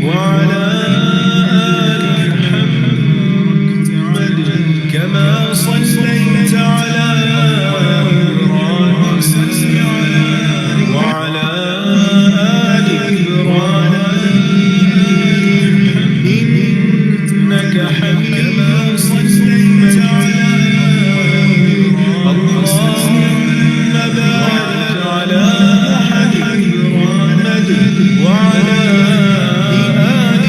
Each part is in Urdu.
وعلى آل محمد كما صليت على إبراهيم وعلى آل إبراهيم إنك حميد مجيد. اللهم بارك على محمد وعلى آل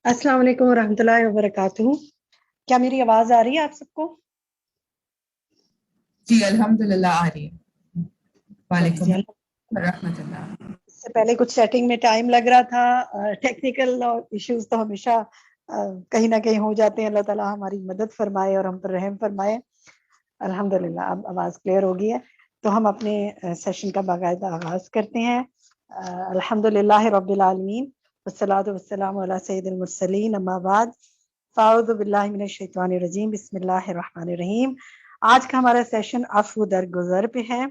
السلام علیکم ورحمۃ اللہ وبرکاتہ. کیا میری آواز آ رہی ہے آپ سب کو؟ جی الحمدللہ آ رہی ہے. وعلیکم جی. ورحمۃ اللہ. اس سے پہلے کچھ سیٹنگ میں ٹائم لگ رہا تھا. ٹیکنیکل ایشوز تو ہمیشہ کہیں نہ کہیں ہو جاتے ہیں. اللہ تعالیٰ ہماری مدد فرمائے اور ہم پر رحم فرمائے. الحمدللہ اب آواز کلیئر ہو گئی ہے تو ہم اپنے سیشن کا باقاعدہ آغاز کرتے ہیں. الحمدللہ رب العالمین والصلاۃ والسلام علی سید المرسلین اما بعد فاعوذ باللہ من الشیطان الرجیم بسم اللہ الرحمن الرحیم. آج کا ہمارا سیشن عفو درگزر پہ ہے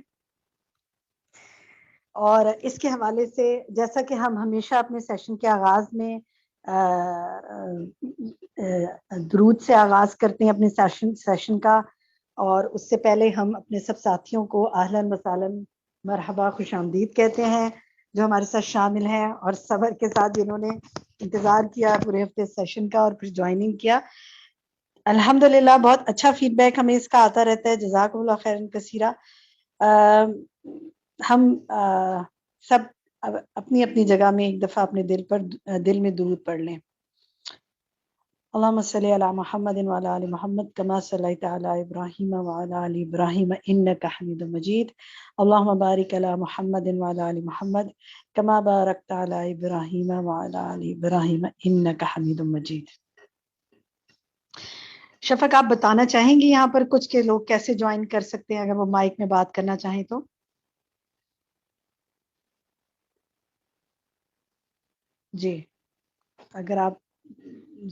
اور اس کے حوالے سے جیسا کہ ہم ہمیشہ اپنے سیشن کے آغاز میں درود سے آغاز کرتے ہیں اپنے سیشن کا، اور اس سے پہلے ہم اپنے سب ساتھیوں کو اہلاً وسہلاً مرحبا خوش آمدید کہتے ہیں جو ہمارے ساتھ شامل ہیں اور صبر کے ساتھ جنہوں نے انتظار کیا پورے ہفتے سیشن کا اور پھر جوائننگ کیا. الحمدللہ بہت اچھا فیڈ بیک ہمیں اس کا آتا رہتا ہے. جزاکم اللہ خیرا کثیرا. ہم سب اپنی اپنی جگہ میں ایک دفعہ اپنے دل میں درود پڑھ لیں. اللہم صلی علی محمد وعلی آل محمد کما صلیت علی ابراہیم وعلی آل ابراہیم انک حمید مجید. اللہم بارک علی محمد وعلی آل محمد کما بارکت علی ابراہیم وعلی آل ابراہیم انک حمید مجید. شفق آپ بتانا چاہیں گی یہاں پر کچھ کہ لوگ کیسے جوائن کر سکتے ہیں اگر وہ مائک میں بات کرنا چاہیں تو؟ جی اگر آپ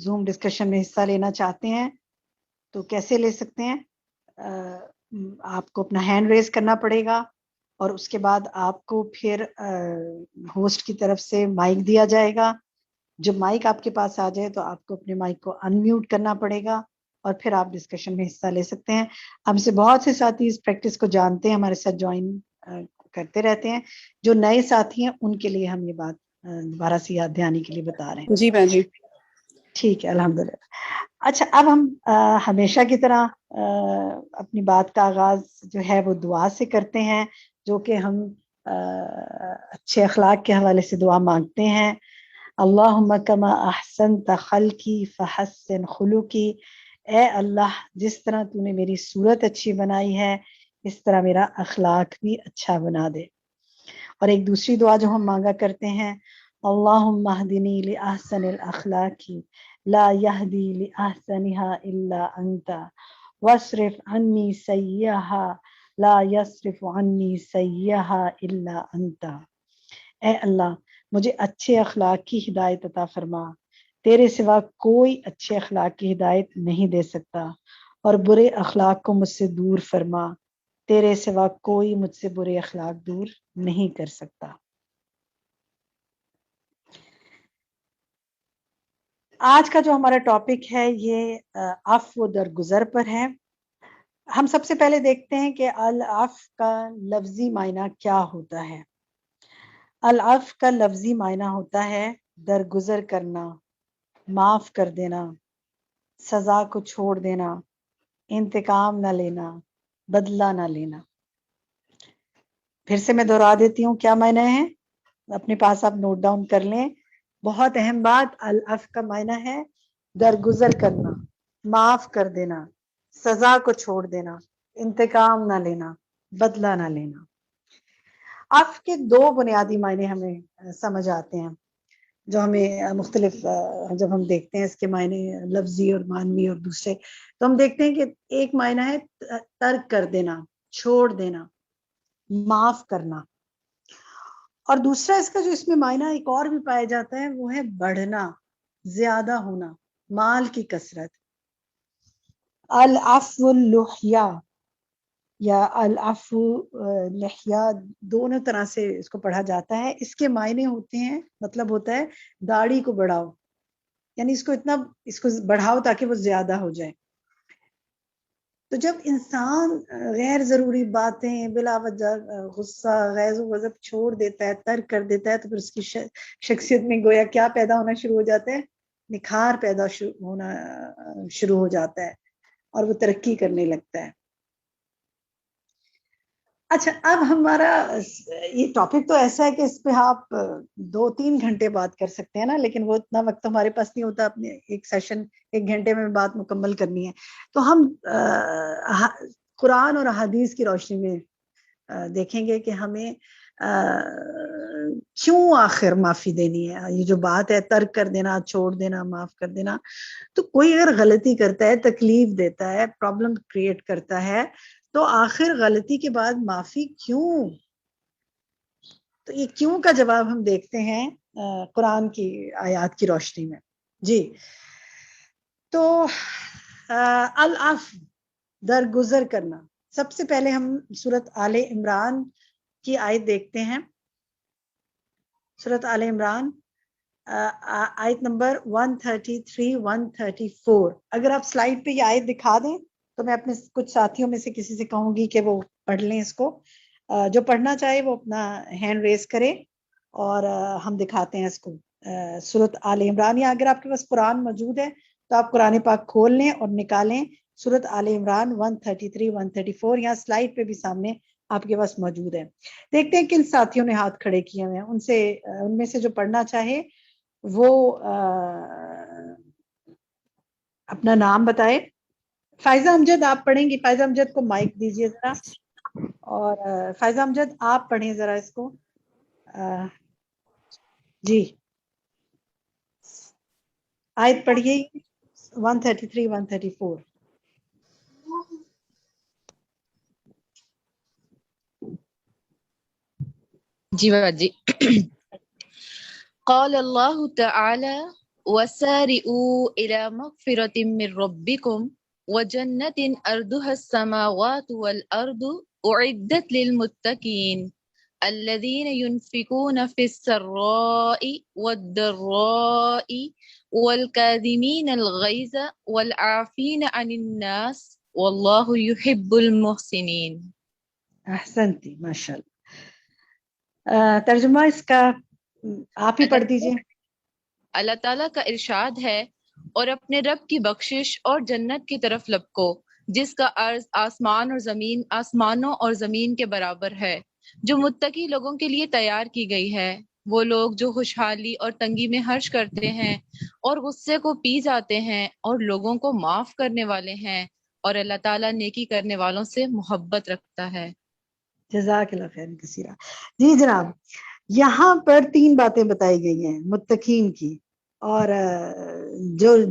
زوم ڈسکشن میں حصہ لینا چاہتے ہیں تو کیسے لے سکتے ہیں؟ آپ کو اپنا ہینڈ ریز کرنا پڑے گا اور اس کے بعد آپ کو پھر ہوسٹ کی طرف سے مائک دیا جائے گا. جب مائک آپ کے پاس آ جائے تو آپ کو اپنے مائک کو انمیوٹ کرنا پڑے گا اور پھر آپ ڈسکشن میں حصہ لے سکتے ہیں. ہم سے بہت سے ساتھی اس پریکٹس کو جانتے ہیں، ہمارے ساتھ جوائن کرتے رہتے ہیں. جو نئے ساتھی ہیں ان کے لیے ہم یہ بات دوبارہ سے یاد دہانی کے لیے بتا رہے ہیں. جی بہن جی ٹھیک ہے الحمدللہ. اچھا اب ہم ہمیشہ کی طرح اپنی بات کا آغاز جو ہے وہ دعا سے کرتے ہیں، جو کہ ہم اچھے اخلاق کے حوالے سے دعا مانگتے ہیں. اللہم کما احسنت خلقی فحسن خلقی. اے اللہ جس طرح تو نے میری صورت اچھی بنائی ہے اس طرح میرا اخلاق بھی اچھا بنا دے. اور ایک دوسری دعا جو ہم مانگا کرتے ہیں، اللہم اہدنی لأحسن الاخلاق لا یہدی لأحسنها الا انت واصرف عنی سیئها لا یصرف عنی سیئها الا انت. اے اللہ مجھے اچھے اخلاق کی ہدایت عطا فرما، تیرے سوا کوئی اچھے اخلاق کی ہدایت نہیں دے سکتا، اور برے اخلاق کو مجھ سے دور فرما، تیرے سوا کوئی مجھ سے برے اخلاق دور نہیں کر سکتا. آج کا جو ہمارا ٹاپک ہے یہ عفو درگزر پر ہے. ہم سب سے پہلے دیکھتے ہیں کہ العفو کا لفظی معنی کیا ہوتا ہے. العفو کا لفظی معنی ہوتا ہے درگزر کرنا، معاف کر دینا، سزا کو چھوڑ دینا، انتقام نہ لینا، بدلہ نہ لینا. پھر سے میں دہرا دیتی ہوں کیا معنی ہے، اپنے پاس آپ نوٹ ڈاؤن کر لیں. بہت اہم بات، العفو کا معنی ہے درگزر کرنا، معاف کر دینا، سزا کو چھوڑ دینا، انتقام نہ لینا، بدلہ نہ لینا. عفو کے دو بنیادی معنی ہمیں سمجھ آتے ہیں جو ہمیں مختلف جب ہم دیکھتے ہیں اس کے معنی لفظی اور معنوی اور دوسرے، تو ہم دیکھتے ہیں کہ ایک معنی ہے ترک کر دینا، چھوڑ دینا، معاف کرنا، اور دوسرا اس کا جو اس میں معنی ایک اور بھی پایا جاتا ہے وہ ہے بڑھنا، زیادہ ہونا، مال کی کثرت. العفو اللحیہ یا العفو لحیہ دونوں طرح سے اس کو پڑھا جاتا ہے. اس کے معنی ہوتے ہیں، مطلب ہوتا ہے داڑھی کو بڑھاؤ، یعنی اس کو بڑھاؤ تاکہ وہ زیادہ ہو جائے. تو جب انسان غیر ضروری باتیں بلا وجہ غصہ غیظ و غضب چھوڑ دیتا ہے، ترک کر دیتا ہے، تو پھر اس کی شخصیت میں گویا کیا پیدا ہونا شروع ہو جاتا ہے، نکھار پیدا ہونا شروع ہو جاتا ہے اور وہ ترقی کرنے لگتا ہے. اچھا اب ہمارا یہ ٹاپک تو ایسا ہے کہ اس پہ آپ 2-3 گھنٹے بات کر سکتے ہیں نا، لیکن وہ اتنا وقت ہمارے پاس نہیں ہوتا اپنے ایک سیشن 1 گھنٹے میں بات مکمل کرنی ہے. تو ہم قرآن اور احادیث کی روشنی میں دیکھیں گے کہ ہمیں کیوں آخر معافی دینی ہے. یہ جو بات ہے ترک کر دینا، چھوڑ دینا، معاف کر دینا، تو کوئی اگر غلطی کرتا ہے، تکلیف دیتا ہے، پرابلم کریٹ کرتا ہے، تو آخر غلطی کے بعد معافی کیوں؟ تو یہ کیوں کا جواب ہم دیکھتے ہیں قرآن کی آیات کی روشنی میں. جی تو العفو درگزر کرنا. سب سے پہلے ہم سورۃ آل عمران کی آیت دیکھتے ہیں. سورۃ آل عمران آیت نمبر 133-134. اگر آپ سلائیڈ پہ یہ آیت دکھا دیں تو میں اپنے کچھ ساتھیوں میں سے کسی سے کہوں گی کہ وہ پڑھ لیں اس کو. جو پڑھنا چاہے وہ اپنا ہینڈ ریز کرے اور ہم دکھاتے ہیں اس کو. سورۃ آل عمران، یا اگر آپ کے پاس قرآن موجود ہے تو آپ قرآن پاک کھول لیں اور نکالیں سورۃ آل عمران 133-134. یہاں سلائیڈ پہ بھی سامنے آپ کے پاس موجود ہے. دیکھتے ہیں کن ساتھیوں نے ہاتھ کھڑے کیے ہوئے ہیں. ان میں سے جو پڑھنا چاہے وہ اپنا نام بتائے. فائزہ امجد آپ پڑھیں گی؟ فائزہ امجد کو مائک دیجیے ذرا. اور فائزہ امجد آپ پڑھیں ذرا اس کو. جی آیت پڑھیے 133-134. جی بات جی. قال اللہ تعالی وسارعوا الى مغفرة من ربكم وجنة أرضها السماوات والأرض أعدت للمتقين الذين ينفقون في السراء والضراء والكاظمين الغيظ والعافين عن الناس والله يحب المحسنين. احسنتی، ماشاء اللہ. ترجمہ اس کا آپ ہی پڑھ دیجیے. اللہ تعالیٰ کا ارشاد ہے، اور اپنے رب کی بخشش اور جنت کی طرف لپکو جس کا عرض آسمانوں اور زمین کے برابر ہے، جو متقی لوگوں کے لیے تیار کی گئی ہے. وہ لوگ جو خوشحالی اور تنگی میں خرچ کرتے ہیں اور غصے کو پی جاتے ہیں اور لوگوں کو معاف کرنے والے ہیں، اور اللہ تعالیٰ نیکی کرنے والوں سے محبت رکھتا ہے. جزاک اللہ خیر کثیرہ. جی جناب، یہاں پر 3 باتیں بتائی گئی ہیں متقین کی، اور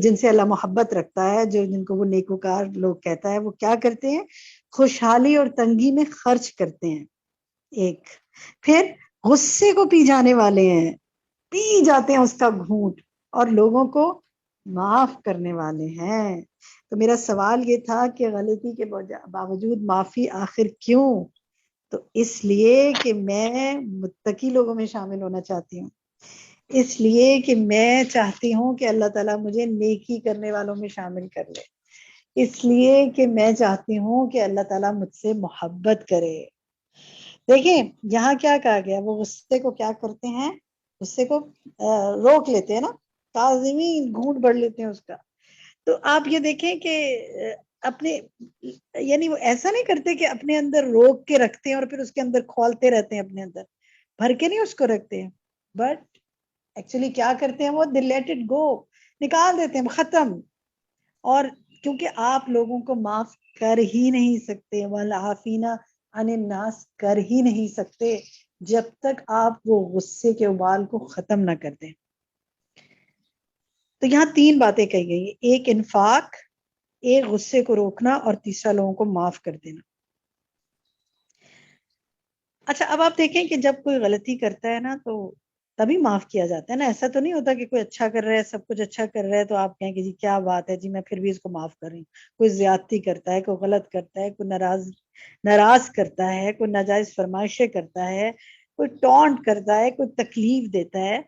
جن سے اللہ محبت رکھتا ہے، جن کو وہ نیکوکار لوگ کہتا ہے، وہ کیا کرتے ہیں؟ خوشحالی اور تنگی میں خرچ کرتے ہیں. ایک پھر غصے کو پی جانے والے ہیں، پی جاتے ہیں اس کا گھونٹ، اور لوگوں کو معاف کرنے والے ہیں. تو میرا سوال یہ تھا کہ غلطی کے باوجود معافی آخر کیوں؟ تو اس لیے کہ میں متقی لوگوں میں شامل ہونا چاہتی ہوں، اس لیے کہ میں چاہتی ہوں کہ اللہ تعالیٰ مجھے نیکی کرنے والوں میں شامل کر لے، اس لیے کہ میں چاہتی ہوں کہ اللہ تعالیٰ مجھ سے محبت کرے. دیکھیں یہاں کیا کہا گیا، وہ غصے کو کیا کرتے ہیں؟ غصے کو روک لیتے ہیں نا، کاظمین، گھونٹ بڑھ لیتے ہیں اس کا. تو آپ یہ دیکھیں کہ اپنے یعنی وہ ایسا نہیں کرتے کہ اپنے اندر روک کے رکھتے ہیں اور پھر اس کے اندر کھولتے رہتے ہیں، اپنے اندر بھر کے نہیں اس کو رکھتے ہیں، بٹ ایکچولی کیا کرتے ہیں، وہ دے لیٹ اٹ گو، نکال دیتے ہیں، ختم. اور کیونکہ آپ لوگوں کو معاف کر ہی نہیں سکتے، والعافین عن الناس کر ہی نہیں سکتے جب تک آپ وہ غصے کے ابال کو ختم نہ کر دیں. تو یہاں 3 باتیں کہی گئی ہیں، ایک انفاق، ایک غصے کو روکنا، اور تیسرا لوگوں کو معاف کر دینا. اچھا اب آپ دیکھیں کہ جب کوئی غلطی کرتا ہے نا تو تبھی معاف کیا جاتا ہے نا. ایسا تو نہیں ہوتا کہ کوئی اچھا کر رہا ہے، سب کچھ اچھا کر رہا ہے تو آپ کہیں کہ جی کیا بات ہے، جی میں پھر بھی اس کو معاف کر رہی ہوں. کوئی زیادتی کرتا ہے، کوئی غلط کرتا ہے، کوئی ناراض کرتا ہے، کوئی ناجائز فرمائشیں کرتا ہے، کوئی ٹونٹ کرتا ہے، کوئی تکلیف دیتا ہے،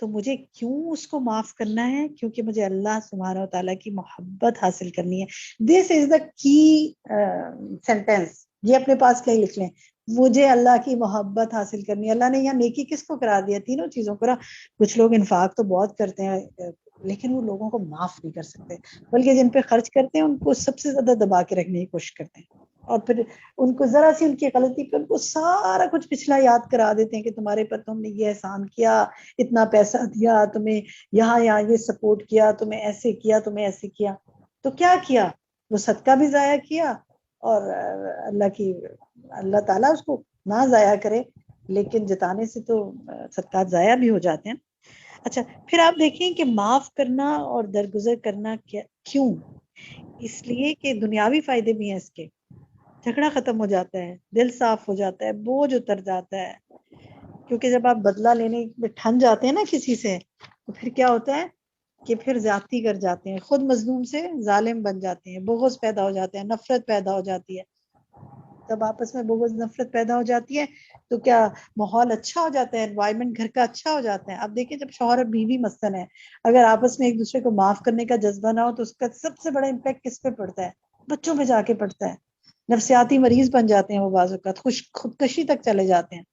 تو مجھے کیوں اس کو معاف کرنا ہے؟ کیونکہ مجھے اللہ سبحانہ و تعالیٰ کی محبت حاصل کرنی ہے. دس از دا کی سینٹینس. یہ اپنے پاس کہیں لکھ لیں، مجھے اللہ کی محبت حاصل کرنی ہے. اللہ نے یہاں نیکی کس کو کرا دیا؟ تینوں چیزوں کو. کچھ لوگ انفاق تو بہت کرتے ہیں لیکن وہ لوگوں کو معاف نہیں کر سکتے، بلکہ جن پہ خرچ کرتے ہیں ان کو سب سے زیادہ دبا کے رکھنے کی کوشش کرتے ہیں. اور پھر ان کو ذرا سی ان کی غلطی پہ ان کو سارا کچھ پچھلا یاد کرا دیتے ہیں کہ تمہارے پر تم نے یہ احسان کیا، اتنا پیسہ دیا تمہیں، یہاں یہ سپورٹ کیا تمہیں، ایسے کیا تمہیں، ایسے کیا. تو کیا کیا؟ وہ صدقہ بھی ضائع کیا، اور اللہ تعالیٰ اس کو نہ ضائع کرے، لیکن جتانے سے تو صدقات ضائع بھی ہو جاتے ہیں. اچھا، پھر آپ دیکھیں کہ معاف کرنا اور درگزر کرنا کیوں؟ اس لیے کہ دنیاوی فائدے بھی ہیں اس کے. جھگڑا ختم ہو جاتا ہے، دل صاف ہو جاتا ہے، بوجھ اتر جاتا ہے. کیونکہ جب آپ بدلہ لینے میں ٹھن جاتے ہیں نا کسی سے، تو پھر کیا ہوتا ہے کہ پھر زیادتی کر جاتے ہیں، خود مظلوم سے ظالم بن جاتے ہیں، بغض پیدا ہو جاتے ہیں، نفرت پیدا ہو جاتی ہے. جب آپس میں بغض نفرت پیدا ہو جاتی ہے تو کیا ماحول اچھا ہو جاتا ہے، انوائرمنٹ گھر کا اچھا ہو جاتا ہے. اب دیکھیں جب شوہر اور بیوی مثلاً ہے، اگر آپس میں ایک دوسرے کو معاف کرنے کا جذبہ نہ ہو تو اس کا سب سے بڑا امپیکٹ کس پہ پڑتا ہے؟ بچوں پہ جا کے پڑتا ہے. نفسیاتی مریض بن جاتے ہیں وہ، بعض اوقات خودکشی تک چلے جاتے ہیں.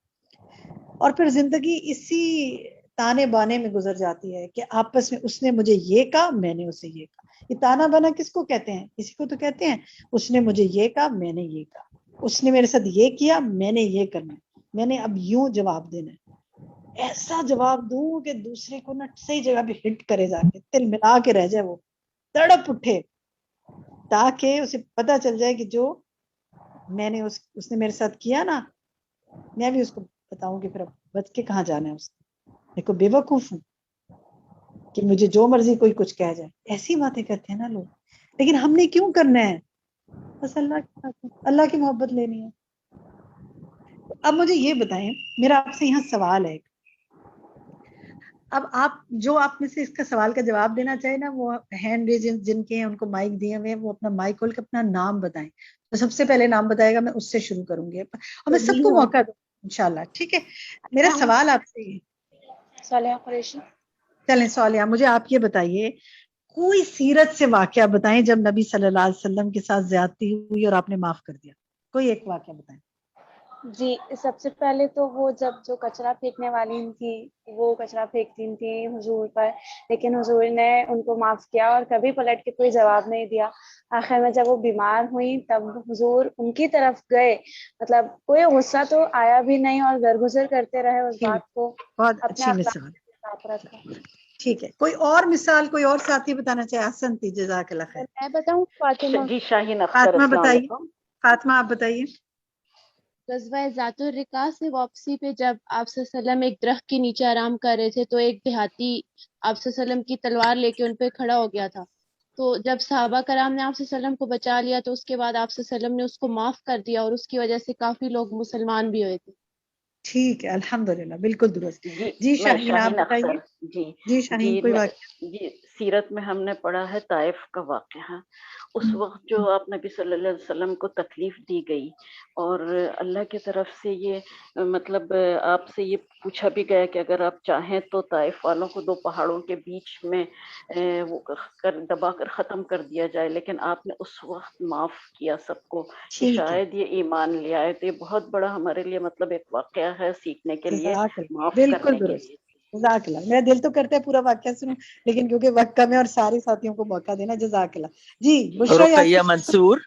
اور پھر زندگی اسی تانے بانے میں گزر جاتی ہے کہ آپس میں اس نے مجھے یہ کہا، میں نے اسے یہ کہا. یہ تانا بانا کس کو کہتے ہیں؟ کسی کو تو کہتے ہیں اس نے مجھے یہ کہا، میں نے یہ کہا، اس نے میرے ساتھ یہ کیا، میں نے یہ کرنا ہے، میں نے اب یوں جواب دینا ہے. ایسا جواب دوں کہ دوسرے کو نہ صحیح جگہ پہ ہٹ کرے، جا کے دل ملا کے رہ جائے، وہ تڑپ اٹھے، تاکہ اسے پتا چل جائے کہ جو میں نے اس نے میرے ساتھ کیا نا، میں بھی اس کو بتاؤں کہ پھر اب بچ کے کہاں جانا ہے. اس میں کوئی بے وقوف ہوں کہ مجھے جو مرضی کوئی کچھ کہہ جائے. ایسی باتیں کرتے ہیں نا لوگ. لیکن ہم نے کیوں کرنا ہے؟ بس اللہ کی محبت لینی ہے. اب مجھے یہ بتائیں، میرا آپ سے یہاں سوال ہے. اب آپ میں سے اس کا سوال کا جواب دینا چاہے نا، وہ ہینڈ ریز جن کے ہیں ان کو مائک دیے ہوئے، وہ اپنا مائک کھول کے اپنا نام بتائیں. تو سب سے پہلے نام بتائے گا، میں اس سے شروع کروں گی، اور میں سب کو موقع دوں انشاءاللہ. ٹھیک ہے، میرا سوال آپ سے یہ، صالحہ قریشی. چلیں صالحہ، مجھے آپ یہ بتائیے کوئی سیرت سے واقعہ بتائیں جب نبی صلی اللہ علیہ وسلم کے ساتھ زیادتی ہوئی اور آپ نے معاف کر دیا. کوئی ایک واقعہ بتائیں. جی، سب سے پہلے تو وہ جب جو کچرا پھینکنے والی تھی، وہ کچرا پھینکتی تھیں حضور پر، لیکن حضور نے ان کو معاف کیا اور کبھی پلٹ کے کوئی جواب نہیں دیا. آخر میں جب وہ بیمار ہوئی تب حضور ان کی طرف گئے، مطلب کوئی غصہ تو آیا بھی نہیں اور درگزر کرتے رہے اس بات کو، بہت اپنے اچھی اخلاق مثال. کے ساتھ رکھا. ٹھیک ہے، کوئی اور مثال کوئی اور ساتھی بتانا چاہے؟ احسن تھی، جزاک اللہ خیر. میں بتاؤں فاطمہ؟ جی شاہین اختر، فاطمہ السلام بتائیے. علیکم. فاطمہ آپ بتائیے. غزوہ ذات الرقاع سے واپسی پہ جب آپ صلی اللہ علیہ وسلم ایک درخت کے نیچے آرام کر رہے تھے تو ایک دیہاتی آپ صلی اللہ علیہ وسلم کی تلوار لے کے ان پہ کھڑا ہو گیا تھا. تو جب صحابہ کرام نے آپ صلی اللہ علیہ وسلم کو بچا لیا تو اس کے بعد آپ صلی اللہ علیہ وسلم نے اس کو معاف کر دیا اور اس کی وجہ سے کافی لوگ مسلمان بھی ہوئے تھے. ٹھیک ہے، الحمدللہ، بالکل درست. جی میں شاہین آپ شاہین بتائیے. اختر. جی جی شاہین، کوئی میں واقعہ؟ جی سیرت میں ہم نے پڑھا ہے طائف کا واقعہ. اس وقت جو آپ نبی صلی اللہ علیہ وسلم کو تکلیف دی گئی اور اللہ کی طرف سے یہ مطلب آپ سے یہ پوچھا بھی گیا کہ اگر آپ چاہیں تو طائف والوں کو دو پہاڑوں کے بیچ میں دبا کر ختم کر دیا جائے، لیکن آپ نے اس وقت معاف کیا سب کو کہ ٹھیک ہے، شاید یہ ایمان لے آئے. تو یہ بہت بڑا ہمارے لیے مطلب ایک واقعہ ہے سیکھنے کے لیے، جزاک اللہ، معاف بالکل کرنے کے درست. لیے. جزاک اللہ. میرا دل تو کرتا ہے پورا واقعہ سنوں، لیکن کیونکہ وقت کم ہے اور سارے ساتھیوں کو موقع دینا. جزاک اللہ. جی بشرا رقیہ یاسین. منصور.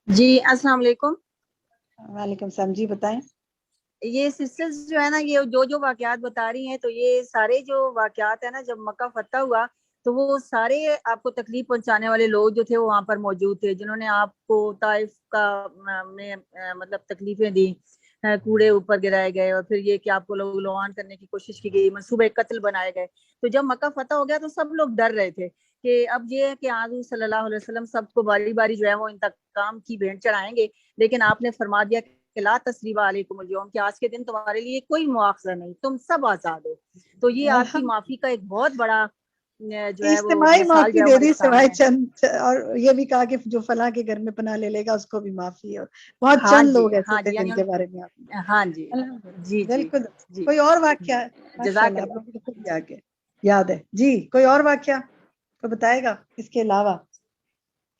جی السلام علیکم. وعلیکم السلام. جی بتائیں. یہ سسٹرز جو ہے نا، یہ جو واقعات بتا رہی ہیں، تو یہ سارے جو واقعات ہیں نا، جب مکہ فتح ہوا تو وہ سارے آپ کو تکلیف پہنچانے والے لوگ جو تھے وہ وہاں پر موجود تھے، جنہوں نے آپ کو طائف کا میں مطلب تکلیفیں دی، کوڑے اوپر گرائے گئے اور پھر یہ کہ آپ کو لوان کرنے کی کوشش کی گئی، منصوبے قتل بنائے گئے. تو جب مکہ فتح ہو گیا تو سب لوگ ڈر رہے تھے کہ اب یہ ہے کہ حضور صلی اللہ علیہ وسلم سب کو باری باری جو ہے وہ انتقام کی بھیٹ چڑھائیں گے. لیکن آپ نے فرما دیا کہ لا تثریب علیکم اليوم، کہ آج کے دن تمہارے لیے کوئی مواخذہ نہیں، تم سب آزاد ہو. تو یہ آپ کی معافی کا ایک بہت بڑا جو ہے وہ اجتماعی مثال جو معافی ہے دے ہمارے دی سامنے سوائے ہے. چند، اور یہ بھی کہا کہ جو فلاں کے گھر میں پناہ لے لے گا اس کو بھی معافی ہے. اور بہت ہاں چند جی، لوگ ایسے ہاں تھے جی، جن یعنی کے بارے میں آپ نے. ہاں جی جی جی بالکل. جی. کوئی اور واقعہ؟ ماشاء جزاک اللہ، آپ اللہ. لوگوں کو خود یاد ہے. جی کوئی اور واقعہ کوئی بتائے گا اس کے علاوہ؟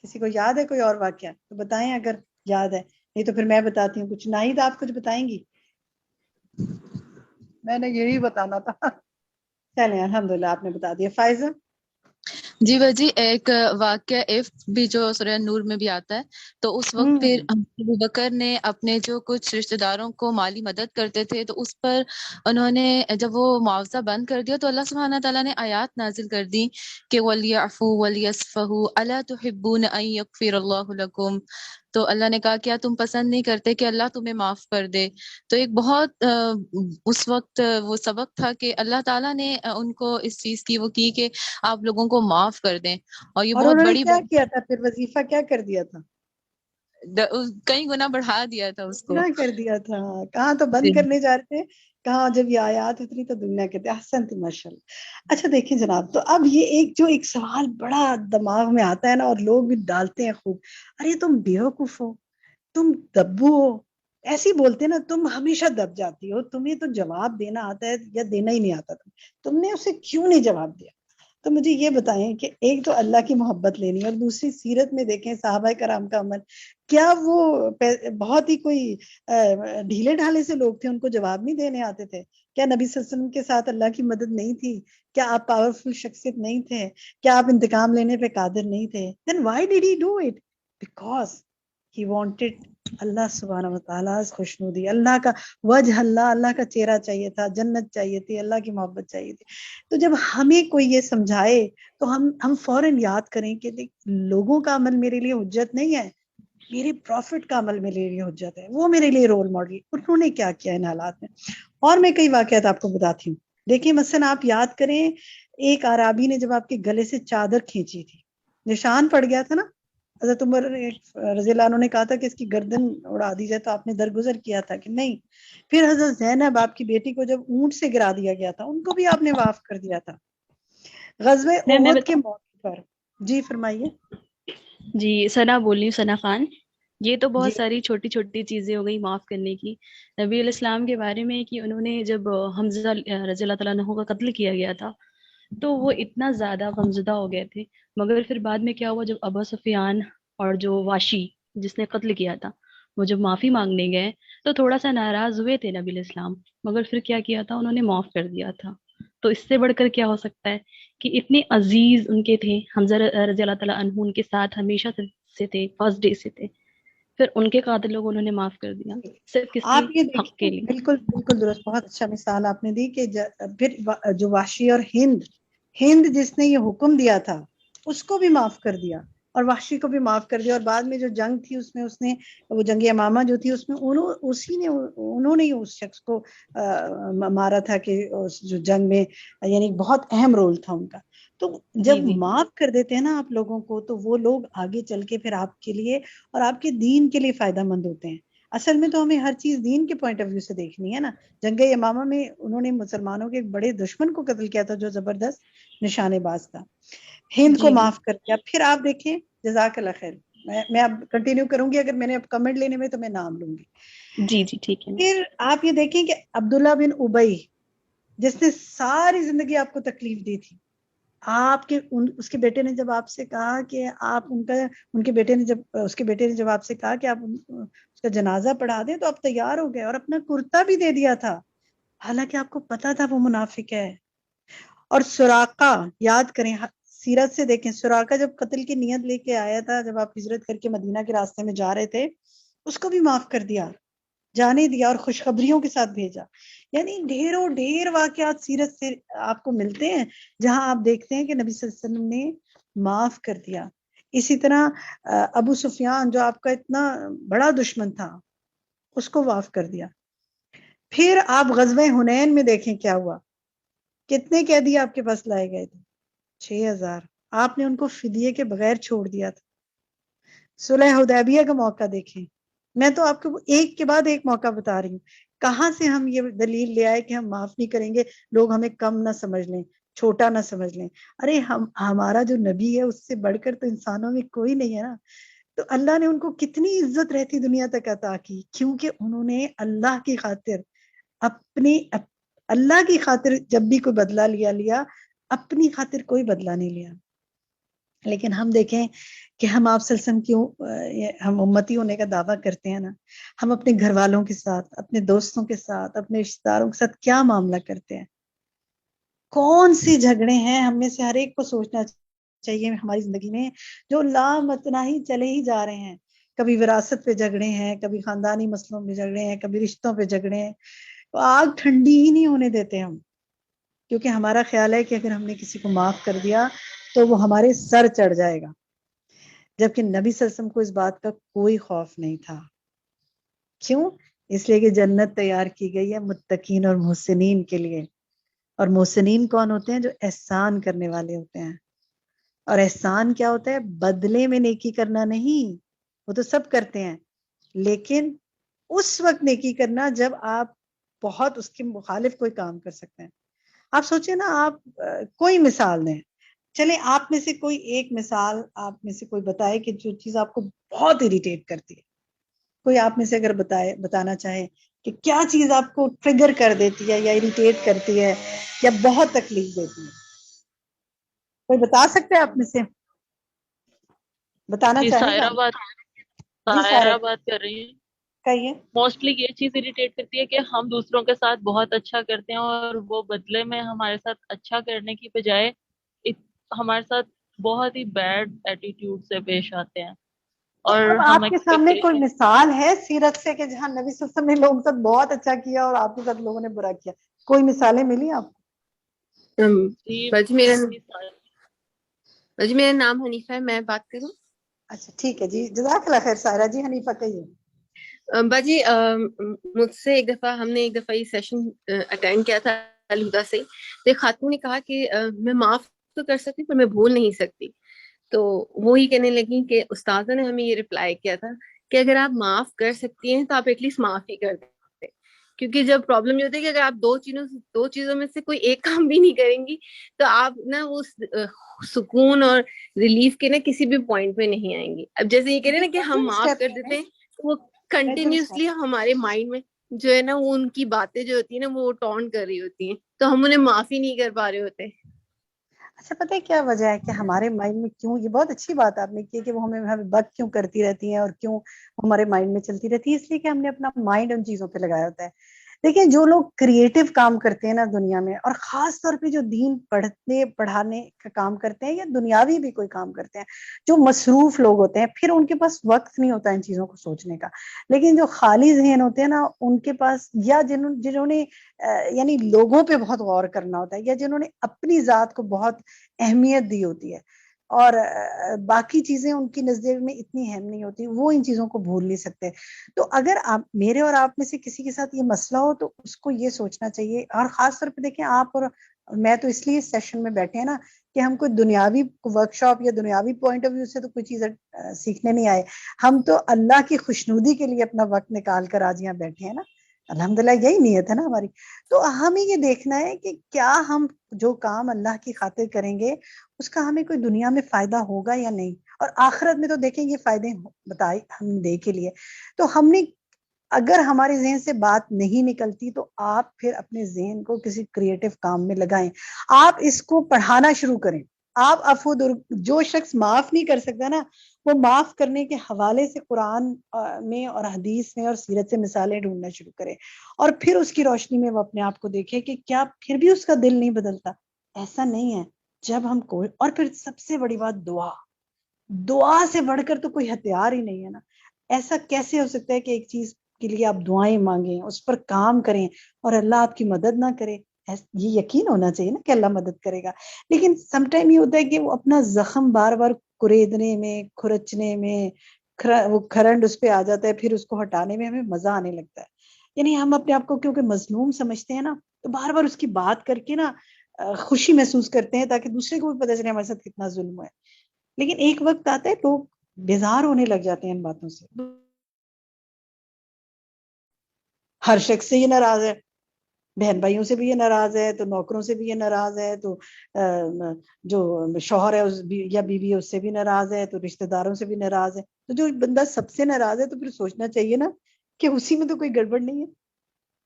کسی کو یاد ہے کوئی اور واقعہ تو بتائیں اگر یاد ہے، نہیں تو پھر میں بتاتی ہوں کچھ. ناہید آپ کچھ بتائیں گی؟ میں نے یہی بتانا تھا. چلیں الحمدللہ آپ نے بتا دیا. فائزہ؟ جی باجی، ایک واقعہ ایف بھی جو سورہ نور میں بھی آتا ہے، تو اس وقت پھر ابو بکر نے اپنے جو کچھ رشتہ داروں کو مالی مدد کرتے تھے، تو اس پر انہوں نے جب وہ معاوضہ بند کر دیا تو اللہ سبحانہ تعالیٰ نے آیات نازل کر دی کہ وَلْيَعْفُوا وَلْيَصْفَحُوا أَلَا تُحِبُّونَ أَن يَغْفِرَ اللَّهُ لَكُمْ، تو اللہ نے کہا کیا تم پسند نہیں کرتے کہ اللہ تمہیں معاف کر دے؟ تو ایک بہت اس وقت وہ سبق تھا کہ اللہ تعالیٰ نے ان کو اس چیز کی وہ کی کہ آپ لوگوں کو معاف کر دیں، اور یہ اور بہت انہوں نے بڑی کیا کیا تھا پھر؟ وظیفہ کیا کر دیا تھا؟ کئی گنا بڑھا دیا تھا اس کو. دگنا کر دیا تھا. کہاں تو بند جی. کرنے جا رہے تھے، کہاں جب یہ آیات اتری تو دگنا کرتے. احسنت ماشاءاللہ. اچھا دیکھیں جناب، تو اب یہ ایک سوال بڑا دماغ میں آتا ہے نا، اور لوگ بھی ڈالتے ہیں خوب، ارے تم بیوقوف ہو، تم دبو ہو، ایسی بولتے نا، تم ہمیشہ دب جاتی ہو، تمہیں تو جواب دینا آتا ہے یا دینا ہی نہیں آتا، تم نے اسے کیوں نہیں جواب دیا؟ تو مجھے یہ بتائیں کہ ایک تو اللہ کی محبت لینی، اور دوسری سیرت میں دیکھیں صحابہ کرام کا عمل، کیا وہ بہت ہی کوئی ڈھیلے ڈھالے سے لوگ تھے، ان کو جواب نہیں دینے آتے تھے؟ کیا نبی صلی اللہ علیہ وسلم کے ساتھ اللہ کی مدد نہیں تھی؟ کیا آپ پاورفل شخصیت نہیں تھے؟ کیا آپ انتقام لینے پہ قادر نہیں تھے؟ then why did he do it? because he wanted اللہ سبحانہ وتعالیٰ خوشنودی، اللہ کا وجہ، اللہ کا چہرہ چاہیے تھا، جنت چاہیے تھی، اللہ کی محبت چاہیے تھی. تو جب ہمیں کوئی یہ سمجھائے تو ہم فوراً یاد کریں کہ لوگوں کا عمل میرے لیے حجت نہیں ہے، میرے پروفٹ کا عمل میرے لیے حجت ہے، وہ میرے لیے رول ماڈل. انہوں نے کیا کیا ان حالات میں؟ اور میں کئی واقعات آپ کو بتاتی ہوں. دیکھیں مثلا آپ یاد کریں، ایک عرابی نے جب آپ کے گلے سے چادر کھینچی تھی، نشان پڑ گیا تھا نا، حضرت عمر رضی اللہ عنہ نے کہا تھا کہ اس کی گردن اڑا دی جائے، تو آپ نے درگزر کیا تھا کہ نہیں. پھر حضرت زینب آپ کی بیٹی کو جب اونٹ سے گرا دیا گیا تھا، ان کو بھی آپ نے معاف کر دیا تھا. غزوہ احد کے موقع پر جی فرمائیے. جی ثنا بول رہی ہوں، ثنا خان. یہ تو جی بہت ساری چھوٹی چھوٹی چیزیں ہو گئی معاف کرنے کی. نبی علیہ السلام کے بارے میں کہ انہوں نے جب حمزہ رضی اللہ تعالیٰ عنہ کا قتل کیا گیا تھا تو وہ اتنا زیادہ غمزدہ ہو گئے تھے، مگر پھر بعد میں کیا ہوا، جب ابو سفیان اور جو واشی جس نے قتل کیا تھا وہ جب معافی مانگنے گئے تو تھوڑا سا ناراض ہوئے تھے نبی علیہ السلام، مگر پھر کیا کیا تھا، انہوں نے معاف کر دیا تھا. تو اس سے بڑھ کر کیا ہو سکتا ہے کہ اتنے عزیز ان کے تھے، حمزہ رضی اللہ تعالیٰ عنہ ان کے ساتھ ہمیشہ سے تھے، فرسٹ ڈے سے تھے، پھر ان کے قاتل لوگ انہوں نے معاف کر دیا صرف کسی آپ یہ حق کے دیکھیں، لیے. بالکل درست، بہت اچھا مثال آپ نے دی کہ پھر جو وحشی اور ہند جس نے یہ حکم دیا تھا اس کو بھی معاف کر دیا، اور وحشی کو بھی معاف کر دیا، اور بعد میں جو جنگ تھی اس میں اس نے وہ جنگ یمامہ جو تھی اس میں انہوں نے اس شخص کو مارا تھا کہ جو جنگ میں یعنی بہت اہم رول تھا ان کا. تو جب جی معاف کر دیتے ہیں نا آپ لوگوں کو، تو وہ لوگ آگے چل کے پھر آپ کے لیے اور آپ کے دین کے لیے فائدہ مند ہوتے ہیں. اصل میں تو ہمیں ہر چیز دین کے پوائنٹ آف ویو سے دیکھنی ہے نا. جنگ یمامہ میں انہوں نے مسلمانوں کے ایک بڑے دشمن کو قتل کیا تھا جو زبردست نشانے باز تھا. ہند کو جی معاف کر دیا. پھر آپ دیکھیں، جزاک اللہ خیر، میں اب کنٹینیو کروں گی، اگر میں نے اب کمنٹ لینے میں تو میں نام لوں گی. جی جی ٹھیک ہے. پھر آپ یہ دیکھیں کہ عبداللہ بن ابی جس نے ساری زندگی آپ کو تکلیف دی تھی، آپ کے اس کے بیٹے نے جب آپ سے کہا کہ آپ ان کے بیٹے نے جب آپ سے کہا کہ آپ اس کا جنازہ پڑھا دیں تو آپ تیار ہو گئے اور اپنا کرتا بھی دے دیا تھا، حالانکہ آپ کو پتا تھا وہ منافق ہے. اور سراقہ یاد کریں، سیرت سے دیکھیں، سراقہ جب قتل کی نیت لے کے آیا تھا، جب آپ ہجرت کر کے مدینہ کے راستے میں جا رہے تھے، اس کو بھی معاف کر دیا، جانے دیا اور خوشخبریوں کے ساتھ بھیجا. یعنی ڈھیر واقعات سیرت سے آپ کو ملتے ہیں جہاں آپ دیکھتے ہیں کہ نبی صلی اللہ علیہ وسلم نے معاف کر دیا. اسی طرح ابو سفیان جو آپ کا اتنا بڑا دشمن تھا، اس کو معاف کر دیا. پھر آپ غزوہ حنین میں دیکھیں کیا ہوا، کتنے قیدی آپ کے پاس لائے گئے تھے؟ 6000. آپ نے ان کو فدیے کے بغیر چھوڑ دیا تھا. صلح حدیبیہ کا موقع دیکھیں، میں تو آپ کو ایک کے بعد ایک موقع بتا رہی ہوں. کہاں سے ہم یہ دلیل لے آئے کہ ہم معاف نہیں کریں گے، لوگ ہمیں کم نہ سمجھ لیں، چھوٹا نہ سمجھ لیں؟ ارے ہمارا جو نبی ہے اس سے بڑھ کر تو انسانوں میں کوئی نہیں ہے نا. تو اللہ نے ان کو کتنی عزت رہتی دنیا تک عطا کی، کیونکہ انہوں نے اللہ کی خاطر اللہ کی خاطر جب بھی کوئی بدلہ لیا، اپنی خاطر کوئی بدلہ نہیں لیا. لیکن ہم دیکھیں کہ ہم آپ صلی اللہ علیہ وسلم کیوں ہم امتی ہونے کا دعویٰ کرتے ہیں نا، ہم اپنے گھر والوں کے ساتھ، اپنے دوستوں کے ساتھ، اپنے رشتہ داروں کے ساتھ کیا معاملہ کرتے ہیں، کون سے جھگڑے ہیں. ہم میں سے ہر ایک کو سوچنا چاہیے ہماری زندگی میں جو لامتناہی چلے ہی جا رہے ہیں. کبھی وراثت پہ جھگڑے ہیں, کبھی خاندانی مسئلوں پہ جھگڑے ہیں, کبھی رشتوں پہ جھگڑے ہیں. آگ ٹھنڈی ہی نہیں ہونے دیتے ہم, کیونکہ ہمارا خیال ہے کہ اگر ہم نے کسی کو معاف کر دیا تو وہ ہمارے سر چڑھ جائے گا, جبکہ نبی صلی اللہ علیہ وسلم کو اس بات کا کوئی خوف نہیں تھا. کیوں؟ اس لیے کہ جنت تیار کی گئی ہے متقین اور محسنین کے لیے. اور محسنین کون ہوتے ہیں؟ جو احسان کرنے والے ہوتے ہیں. اور احسان کیا ہوتا ہے؟ بدلے میں نیکی کرنا نہیں, وہ تو سب کرتے ہیں, لیکن اس وقت نیکی کرنا جب آپ بہت اس کے مخالف کوئی کام کر سکتے ہیں. آپ سوچیں نا, آپ کوئی مثال دیں, چلیں آپ میں سے کوئی ایک مثال آپ میں سے کوئی بتائے کہ جو چیز آپ کو بہت اریٹیٹ کرتی ہے. کوئی آپ میں سے اگر بتانا چاہے کہ کیا چیز آپ کو ٹریگر کر دیتی ہے یا اریٹیٹ کرتی ہے یا بہت تکلیف دیتی ہے, کوئی بتا سکتے ہیں آپ میں سے؟ بتانا جی چاہے گا؟ جی سائرہ بات کر رہی ہیں. کہیے. موسٹلی یہ چیز اریٹیٹ کرتی ہے کہ ہم دوسروں کے ساتھ بہت اچھا کرتے ہیں اور وہ بدلے میں ہمارے ساتھ اچھا کرنے کی بجائے ہمارے ساتھ بہت ہی بیڈ ایٹیٹیوڈ سے پیش آتے ہیں. اور اب ہم آپ کے سامنے کوئی مثال ہے سیرت سے کہ جہاں نبی صلی اللہ علیہ وسلم نے لوگوں کے ساتھ بہت اچھا کیا اور آپ کے ساتھ لوگوں نے برا کیا؟ کوئی مثالیں ملی آپ کو؟ جی میرا نام حنیفہ ہے, میں بات کروں. اچھا ٹھیک ہے جی, جزاک اللہ خیر. سائرہ جی, حنیفہ کہیے. باجی مجھ سے ہم نے ایک دفعہ یہ سیشن اٹینڈ کیا تھا الہدا سے, تو ایک خاتون نے کہا کہ میں معاف تو کر سکتی پر میں بھول نہیں سکتی. تو وہی کہنے لگی کہ استاذہ نے ہمیں یہ رپلائی کیا تھا کہ اگر آپ معاف کر سکتی ہیں تو آپ ایٹ لیسٹ معاف ہی کر دیں, کیونکہ جب پرابلم یہ ہوتی ہے کہ اگر آپ دو چیزوں میں سے کوئی ایک کام بھی نہیں کریں گی تو آپ نا اس سکون اور ریلیف کے نا کسی بھی پوائنٹ پہ نہیں آئیں گی. اب جیسے یہ کہہ رہے ہیں نا کہ ہم معاف کر دیتے ہیں, وہ کنٹینیوسلی ہمارے مائنڈ میں جو ہے نا وہ ان کی باتیں جو ہوتی ہیں نا وہ ٹونٹ کر رہی ہوتی ہیں, تو ہم انہیں معاف ہی نہیں کر پا رہے ہوتے. اچھا پتہ ہے کیا وجہ ہے کہ ہمارے مائنڈ میں کیوں, یہ بہت اچھی بات آپ نے کی کہ وہ ہمیں بد کیوں کرتی رہتی ہیں اور کیوں ہمارے مائنڈ میں چلتی رہتی ہے, اس لیے کہ ہم نے اپنا مائنڈ ان چیزوں پہ لگایا ہوتا ہے. دیکھیں جو لوگ کریٹو کام کرتے ہیں نا دنیا میں, اور خاص طور پہ جو دین پڑھانے کا کام کرتے ہیں یا دنیاوی بھی کوئی کام کرتے ہیں, جو مصروف لوگ ہوتے ہیں, پھر ان کے پاس وقت نہیں ہوتا ان چیزوں کو سوچنے کا. لیکن جو خالی ذہن ہوتے ہیں نا, ان کے پاس, یا جنہوں نے یعنی لوگوں پہ بہت غور کرنا ہوتا ہے, یا جنہوں نے اپنی ذات کو بہت اہمیت دی ہوتی ہے اور باقی چیزیں ان کی نزدیک میں اتنی اہم نہیں ہوتی, وہ ان چیزوں کو بھول نہیں سکتے. تو اگر آپ میرے اور آپ میں سے کسی کے ساتھ یہ مسئلہ ہو تو اس کو یہ سوچنا چاہیے. اور خاص طور پہ دیکھیں آپ اور میں تو اس لیے سیشن میں بیٹھے ہیں نا کہ ہم کوئی دنیاوی ورک شاپ یا دنیاوی پوائنٹ آف ویو سے تو کوئی چیز سیکھنے نہیں آئے, ہم تو اللہ کی خوشنودی کے لیے اپنا وقت نکال کر آج یہاں بیٹھے ہیں نا. الحمدللہ یہی نیت ہے نا ہماری. تو ہمیں یہ دیکھنا ہے کہ کیا ہم جو کام اللہ کی خاطر کریں گے اس کا ہمیں کوئی دنیا میں فائدہ ہوگا یا نہیں, اور آخرت میں تو دیکھیں یہ فائدے بتائے ہم دے کے لیے. تو ہم نے اگر ہمارے ذہن سے بات نہیں نکلتی تو آپ پھر اپنے ذہن کو کسی کریٹو کام میں لگائیں, آپ اس کو پڑھانا شروع کریں. آپ جو شخص معاف نہیں کر سکتا نا, وہ معاف کرنے کے حوالے سے قرآن میں اور حدیث میں اور سیرت سے مثالیں ڈھونڈنا شروع کرے, اور پھر اس کی روشنی میں وہ اپنے آپ کو دیکھے کہ کیا پھر بھی اس کا دل نہیں بدلتا. ایسا نہیں ہے. جب ہم کوئی, اور پھر سب سے بڑی بات دعا سے بڑھ کر تو کوئی ہتھیار ہی نہیں ہے نا. ایسا کیسے ہو سکتا ہے کہ ایک چیز کے لیے آپ دعائیں مانگیں, اس پر کام کریں اور اللہ آپ کی مدد نہ کرے؟ یہ یقین ہونا چاہیے نا کہ اللہ مدد کرے گا. لیکن سم ٹائم یہ ہوتا ہے کہ وہ اپنا زخم بار بار کریدنے میں, کھرچنے میں, وہ کھرنڈ اس پہ آ جاتا ہے, پھر اس کو ہٹانے میں ہمیں مزہ آنے لگتا ہے. یعنی ہم اپنے آپ کو کیونکہ مظلوم سمجھتے ہیں نا, تو بار بار اس کی بات کر کے نا خوشی محسوس کرتے ہیں تاکہ دوسرے کو بھی پتہ چلے ہمارے ساتھ کتنا ظلم ہوا ہے. لیکن ایک وقت آتا ہے لوگ بیزار ہونے لگ جاتے ہیں ان باتوں سے. ہر شخص سے یہ ناراض ہے, بہن بھائیوں سے بھی یہ ناراض ہے, تو نوکروں سے بھی یہ ناراض ہے, تو جو شوہر ہے یا بیوی ہے اس سے بھی ناراض ہے, تو رشتہ داروں سے بھی ناراض ہے. تو جو بندہ سب سے ناراض ہے تو پھر سوچنا چاہیے نا کہ اسی میں تو کوئی گڑبڑ نہیں ہے.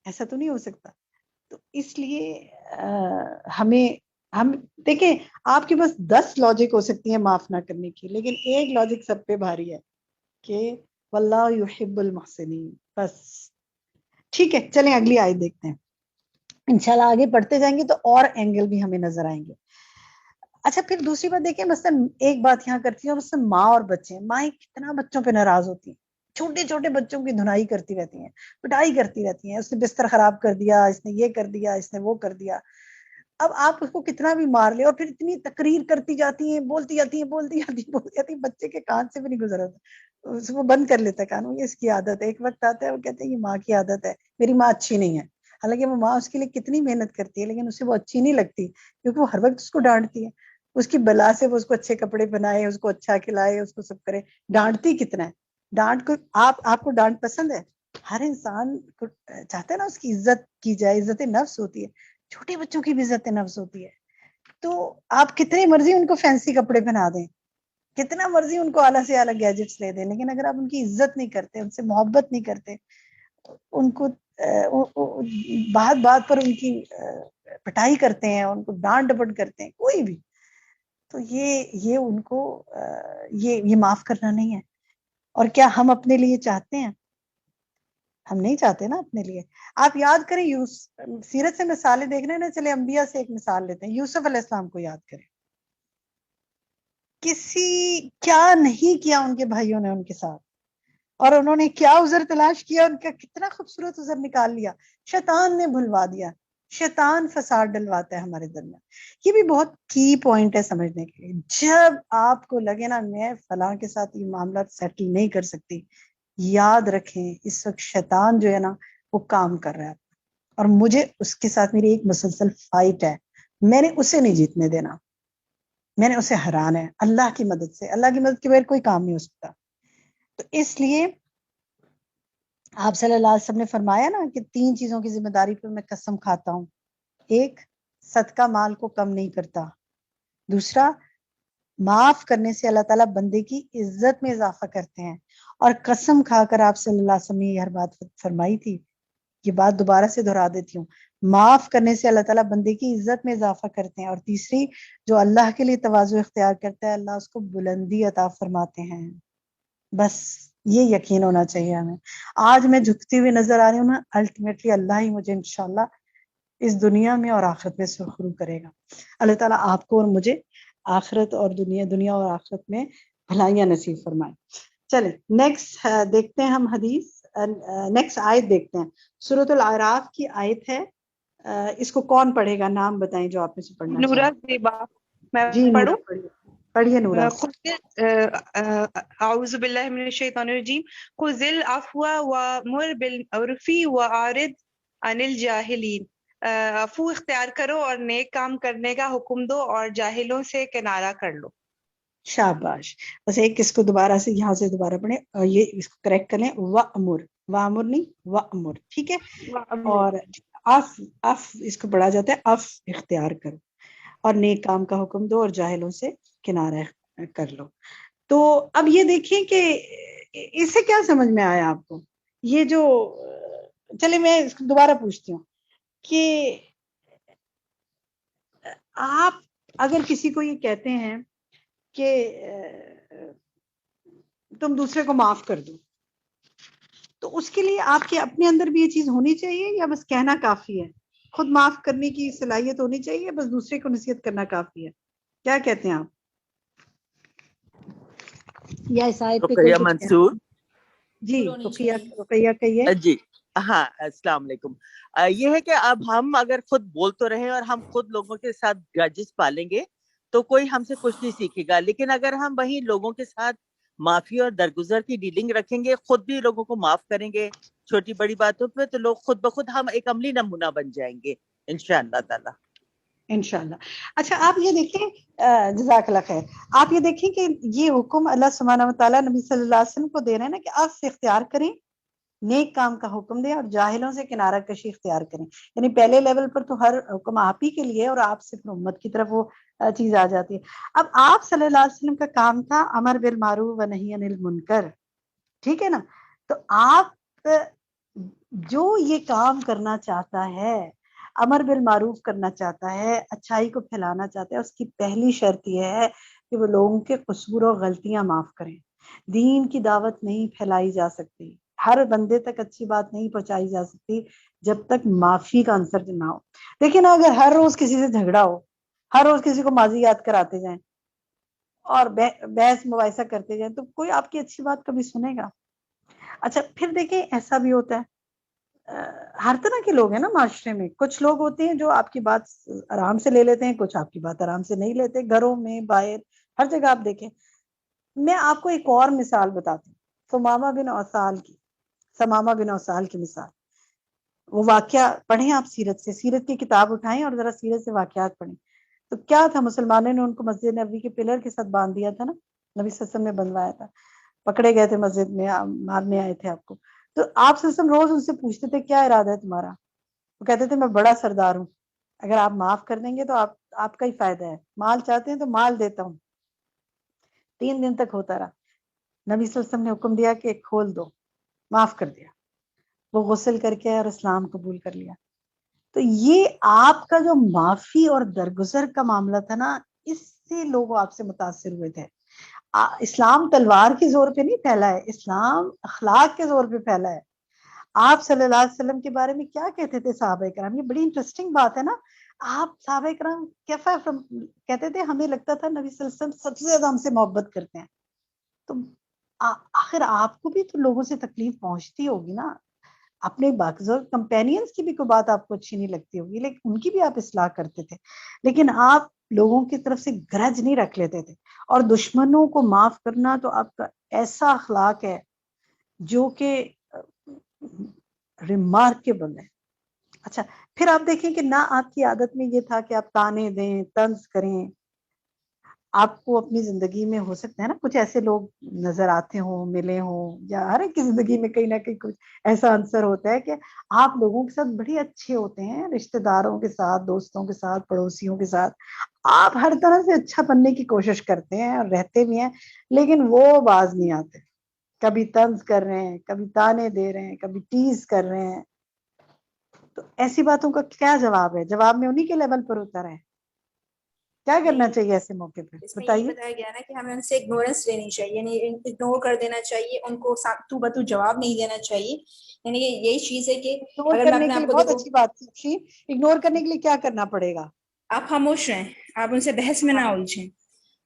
ایسا تو نہیں ہو سکتا. تو اس لیے ہم دیکھیں, آپ کے پاس 10 لاجک ہو سکتی ہیں معاف نہ کرنے کی, لیکن ایک لاجک سب پہ بھاری ہے کہ واللہ یحب المحسنین. بس ٹھیک ہے, چلیں اگلی آیت دیکھتے ہیں. انشاءاللہ آگے پڑھتے جائیں گے تو اور اینگل بھی ہمیں نظر آئیں گے. اچھا پھر دوسری بات دیکھیں، مثلا ایک بات یہاں کرتی ہوں، مثلا ماں اور بچے، مائیں کتنا بچوں پہ ناراض ہوتی ہیں، چھوٹے چھوٹے بچوں کی دھنائی کرتی رہتی ہیں، پٹائی کرتی رہتی ہیں، اس نے بستر خراب کر دیا، اس نے یہ کر دیا، اس نے وہ کر دیا. اب آپ اس کو کتنا بھی مار لے اور پھر اتنی تقریر کرتی جاتی ہیں، بولتی جاتی ہیں، بولتی جاتی ہیں، بچے کے کان سے بھی نہیں گزر ہوتا، اس کو بند کر لیتا ہے کان. یہ اس کی عادت ہے. ایک وقت آتا ہے وہ کہتے ہیں یہ ماں کی عادت ہے، میری ماں اچھی نہیں ہے. حالانکہ وہ ماں اس کے لیے کتنی محنت کرتی ہے، لیکن اسے وہ اچھی نہیں لگتی کیونکہ وہ ہر وقت اس کو ڈانٹتی ہے. اس کی بلا سے وہ اس کو اچھے کپڑے بنائے، اس کو اچھا کھلائے، اس کو سب کرے. ڈانٹتی کتنا ہے. ڈانٹ کو آپ کو ڈانٹ پسند ہے؟ ہر انسان کو چاہتا ہے نا اس کی عزت کی جائے، عزت نفس ہوتی ہے. چھوٹے بچوں کی بھی عزت نفس ہوتی ہے. تو آپ کتنی مرضی ان کو فینسی کپڑے پہنا دیں، کتنا مرضی ان کو اعلیٰ سے اعلیٰ گیجٹس لے دیں، لیکن اگر آپ ان کی عزت نہیں کرتے، ان سے محبت نہیں کرتے، ان کو بات بات پر ان کی پٹائی کرتے ہیں، ان کو ڈانٹ ڈپٹ کرتے ہیں کوئی بھی، تو یہ ان کو یہ معاف کرنا نہیں ہے. اور کیا ہم اپنے لیے چاہتے ہیں؟ ہم نہیں چاہتے نا اپنے لیے. آپ یاد کریں سیرت سے مثالیں دیکھ رہے ہیں نا، چلے انبیاء سے ایک مثال لیتے ہیں. یوسف علیہ السلام کو یاد کریں، کیا نہیں کیا ان کے بھائیوں نے ان کے ساتھ، اور انہوں نے کیا عذر تلاش کیا، ان کا کتنا خوبصورت عذر نکال لیا. شیطان نے بھلوا دیا. شیطان فساد ڈلواتا ہے ہمارے درمیان. یہ بھی بہت کی پوائنٹ ہے سمجھنے کے لیے. جب آپ کو لگے نا میں فلاں کے ساتھ یہ معاملات سیٹل نہیں کر سکتی، یاد رکھیں اس وقت شیطان جو ہے نا وہ کام کر رہا ہے، اور مجھے اس کے ساتھ میری ایک مسلسل فائٹ ہے. میں نے اسے نہیں جیتنے دینا، میں نے اسے ہرانا ہے اللہ کی مدد سے. اللہ کی مدد کے بغیر کوئی کام نہیں ہو سکتا. تو اس لیے آپ صلی اللہ علیہ وسلم نے فرمایا نا کہ 3 چیزوں کی ذمہ داری پر میں قسم کھاتا ہوں. ایک، صدقہ مال کو کم نہیں کرتا. دوسرا، معاف کرنے سے اللہ تعالیٰ بندے کی عزت میں اضافہ کرتے ہیں. اور قسم کھا کر آپ صلی اللہ علیہ وسلم نے ہر بات فرمائی تھی، یہ بات دوبارہ سے دہرا دیتی ہوں، معاف کرنے سے اللہ تعالیٰ بندے کی عزت میں اضافہ کرتے ہیں. اور تیسری، جو اللہ کے لیے تواضع اختیار کرتا ہے اللہ اس کو بلندی عطا فرماتے ہیں. بس یہ یقین ہونا چاہیے ہمیں. آج میں جھکتی ہوئی نظر آ رہی ہوں نا، الٹیمیٹلی اللہ ہی مجھے انشاءاللہ اس دنیا میں اور آخرت میں سرخرو کرے گا. اللہ تعالیٰ آپ کو اور مجھے آخرت اور دنیا اور آخرت میں بھلائیاں نصیب فرمائے. چلیں نیکسٹ دیکھتے ہیں ہم حدیث، نیکسٹ آیت دیکھتے ہیں. سورۃ الاعراف کی آیت ہے. اس کو کون پڑھے گا؟ نام بتائیں جو آپ میں سے پڑھنا نورا چاہیں. زیبا، میں جی پڑھوں؟ نورا پڑھیے نورا. اعوذ باللہ من الشیطان الرجیم. خذ العفو وامر بالعرف واعرض عن الجاہلین. عفو اختیار کرو اور نیک کام کرنے کا حکم دو اور جاہلوں سے کنارہ کر لو. شاباش. بس ایک اس کو دوبارہ سے یہاں سے دوبارہ پڑھیں، اور یہ اس کو کریکٹ کر لیں، وامر، وامر نہیں وامر، ٹھیک ہے. اور اف اس کو پڑھا جاتا ہے اف اختیار کرو، اور نیک کام کا حکم دو اور جاہلوں سے کنارہ کر لو. تو اب یہ دیکھیں کہ اس سے کیا سمجھ میں آیا آپ کو؟ یہ جو چلے میں اس کو دوبارہ پوچھتی ہوں کہ آپ اگر کسی کو یہ کہتے ہیں کہ تم دوسرے کو معاف کر دو، تو اس کے لیے آپ کے اپنے اندر بھی یہ چیز ہونی چاہیے یا بس کہنا کافی ہے؟ خود معاف کرنے کی صلاحیت ہونی چاہیے، بس دوسرے کو نصیحت کرنا کافی ہے؟ کیا کہتے ہیں آپ؟ یا اس آیت پہ کوئی رقیہ کچھ منصور. جی رقیہ کہیے. جی ہاں، السلام علیکم. یہ ہے کہ اب ہم اگر خود بول تو رہے اور ہم خود لوگوں کے ساتھ گرجز پالیں گے تو کوئی ہم سے کچھ نہیں سیکھے گا، لیکن اگر ہم وہی لوگوں کے ساتھ معافی اور درگزر کی ڈیلنگ رکھیں گے، خود بھی لوگوں کو معاف کریں گے چھوٹی بڑی باتوں پہ، تو لوگ خود بخود ہم ایک عملی نمونہ بن جائیں گے انشاءاللہ تعالی. انشاءاللہ. اچھا آپ یہ دیکھیں، جزاک اللہ خیر. آپ یہ دیکھیں کہ یہ حکم اللہ سبحانہ و تعالیٰ نبی صلی اللہ علیہ وسلم کو دے رہے ہیں نا کہ آپ سے اختیار کریں، نیک کام کا حکم دیں اور جاہلوں سے کنارہ کشی اختیار کریں. یعنی پہلے لیول پر تو ہر حکم آپ ہی کے لیے اور آپ سے امت کی طرف وہ چیز آ جاتی ہے. اب آپ صلی اللہ علیہ وسلم کا کام تھا امر بالمعروف و نہی عن المنکر، ٹھیک ہے نا. تو آپ جو یہ کام کرنا چاہتا ہے، امر بالمعروف کرنا چاہتا ہے، اچھائی کو پھیلانا چاہتا ہے، اس کی پہلی شرط یہ ہے کہ وہ لوگوں کے قصور و غلطیاں معاف کریں. دین کی دعوت نہیں پھیلائی جا سکتی، ہر بندے تک اچھی بات نہیں پہنچائی جا سکتی جب تک معافی کا عنصر نہ ہو. لیکن اگر ہر روز کسی سے جھگڑا ہو، ہر روز کسی کو ماضی یاد کراتے جائیں اور بحث مباحثہ کرتے جائیں تو کوئی آپ کی اچھی بات کبھی سنے گا؟ اچھا پھر دیکھیں ایسا بھی ہوتا ہے ہر طرح کے لوگ ہیں نا معاشرے میں. کچھ لوگ ہوتے ہیں جو آپ کی بات آرام سے لے لیتے ہیں, کچھ آپ کی بات آرام سے نہیں لیتے, گھروں میں باہر ہر جگہ آپ دیکھیں. میں آپ کو ایک اور مثال بتاتی ہوں, ثمامہ بن اوسال کی مثال. وہ واقعہ پڑھیں آپ سیرت کی کتاب اٹھائیں اور ذرا سیرت سے واقعات پڑھیں. تو کیا تھا, مسلمانوں نے ان کو مسجد نبوی کے پلر کے ساتھ باندھ دیا تھا نا, نبی صلی اللہ علیہ وسلم نے بندھوایا تھا, پکڑے گئے تھے مسجد میں, مارنے آئے تھے آپ کو. تو آپ صلی اللہ علیہ وسلم روز ان سے پوچھتے تھے کیا ارادہ ہے تمہارا؟ وہ کہتے تھے میں بڑا سردار ہوں, اگر آپ معاف کر دیں گے تو آپ کا ہی فائدہ ہے, مال چاہتے ہیں تو مال دیتا ہوں. 3 دن تک ہوتا رہا. نبی صلی اللہ علیہ وسلم نے حکم دیا کہ کھول دو, معاف کر دیا. وہ غسل کر کے اور اسلام قبول کر لیا. تو یہ آپ کا جو معافی اور درگزر کا معاملہ تھا نا, اس سے لوگ آپ سے متاثر ہوئے تھے. اسلام تلوار کے زور پہ نہیں پھیلا ہے, اسلام اخلاق کے زور پہ پھیلا ہے. آپ صلی اللہ علیہ وسلم کے بارے میں کیا کہتے تھے صحابہ کرام؟ یہ بڑی انٹرسٹنگ بات ہے نا. آپ صحابہ کرام کہتے تھے ہمیں لگتا تھا نبی صلی اللہ علیہ وسلم سب سے زیادہ ہم سے محبت کرتے ہیں. تو آخر آپ کو بھی تو لوگوں سے تکلیف پہنچتی ہوگی نا, اپنے باقی کمپینینز کی بھی کوئی بات آپ کو اچھی نہیں لگتی ہوگی, لیکن ان کی بھی آپ اصلاح کرتے تھے. لیکن آپ لوگوں کی طرف سے گرج نہیں رکھ لیتے تھے, اور دشمنوں کو معاف کرنا تو آپ کا ایسا اخلاق ہے جو کہ ریمارکیبل ہے. اچھا پھر آپ دیکھیں کہ نہ آپ کی عادت میں یہ تھا کہ آپ تانے دیں, طنز کریں. آپ کو اپنی زندگی میں ہو سکتا ہے نا کچھ ایسے لوگ نظر آتے ہوں, ملے ہوں, یا ہر ایک کی زندگی میں کہیں نہ کہیں کچھ ایسا عنصر ہوتا ہے کہ آپ لوگوں کے ساتھ بڑے اچھے ہوتے ہیں, رشتہ داروں کے ساتھ, دوستوں کے ساتھ, پڑوسیوں کے ساتھ. آپ ہر طرح سے اچھا بننے کی کوشش کرتے ہیں اور رہتے بھی ہیں, لیکن وہ باز نہیں آتے. کبھی طنز کر رہے ہیں, کبھی تانے دے رہے ہیں, کبھی ٹیز کر رہے ہیں. تو ایسی باتوں کا کیا جواب ہے؟ جواب میں انہی کے لیول پر اتر ہے. کیا کرنا چاہیے ایسے موقع پہ اس میں یہ بتائیے؟ بتایا گیا نا کہ ہمیں ان سے اگنورنس لینی چاہیے, یعنی اگنور کر دینا چاہیے, ان کو تو بتو جواب نہیں دینا چاہیے. یعنی یہی چیز ہے کہ اگنور اگر میں کرنے اپنے کے آپ لیے کو بہت دیکھوں, اچھی بات تھی. اگنور کرنے کے لیے کیا کرنا پڑے گا؟ آپ خاموش رہیں, آپ ان سے بحث میں نہ الجھیں.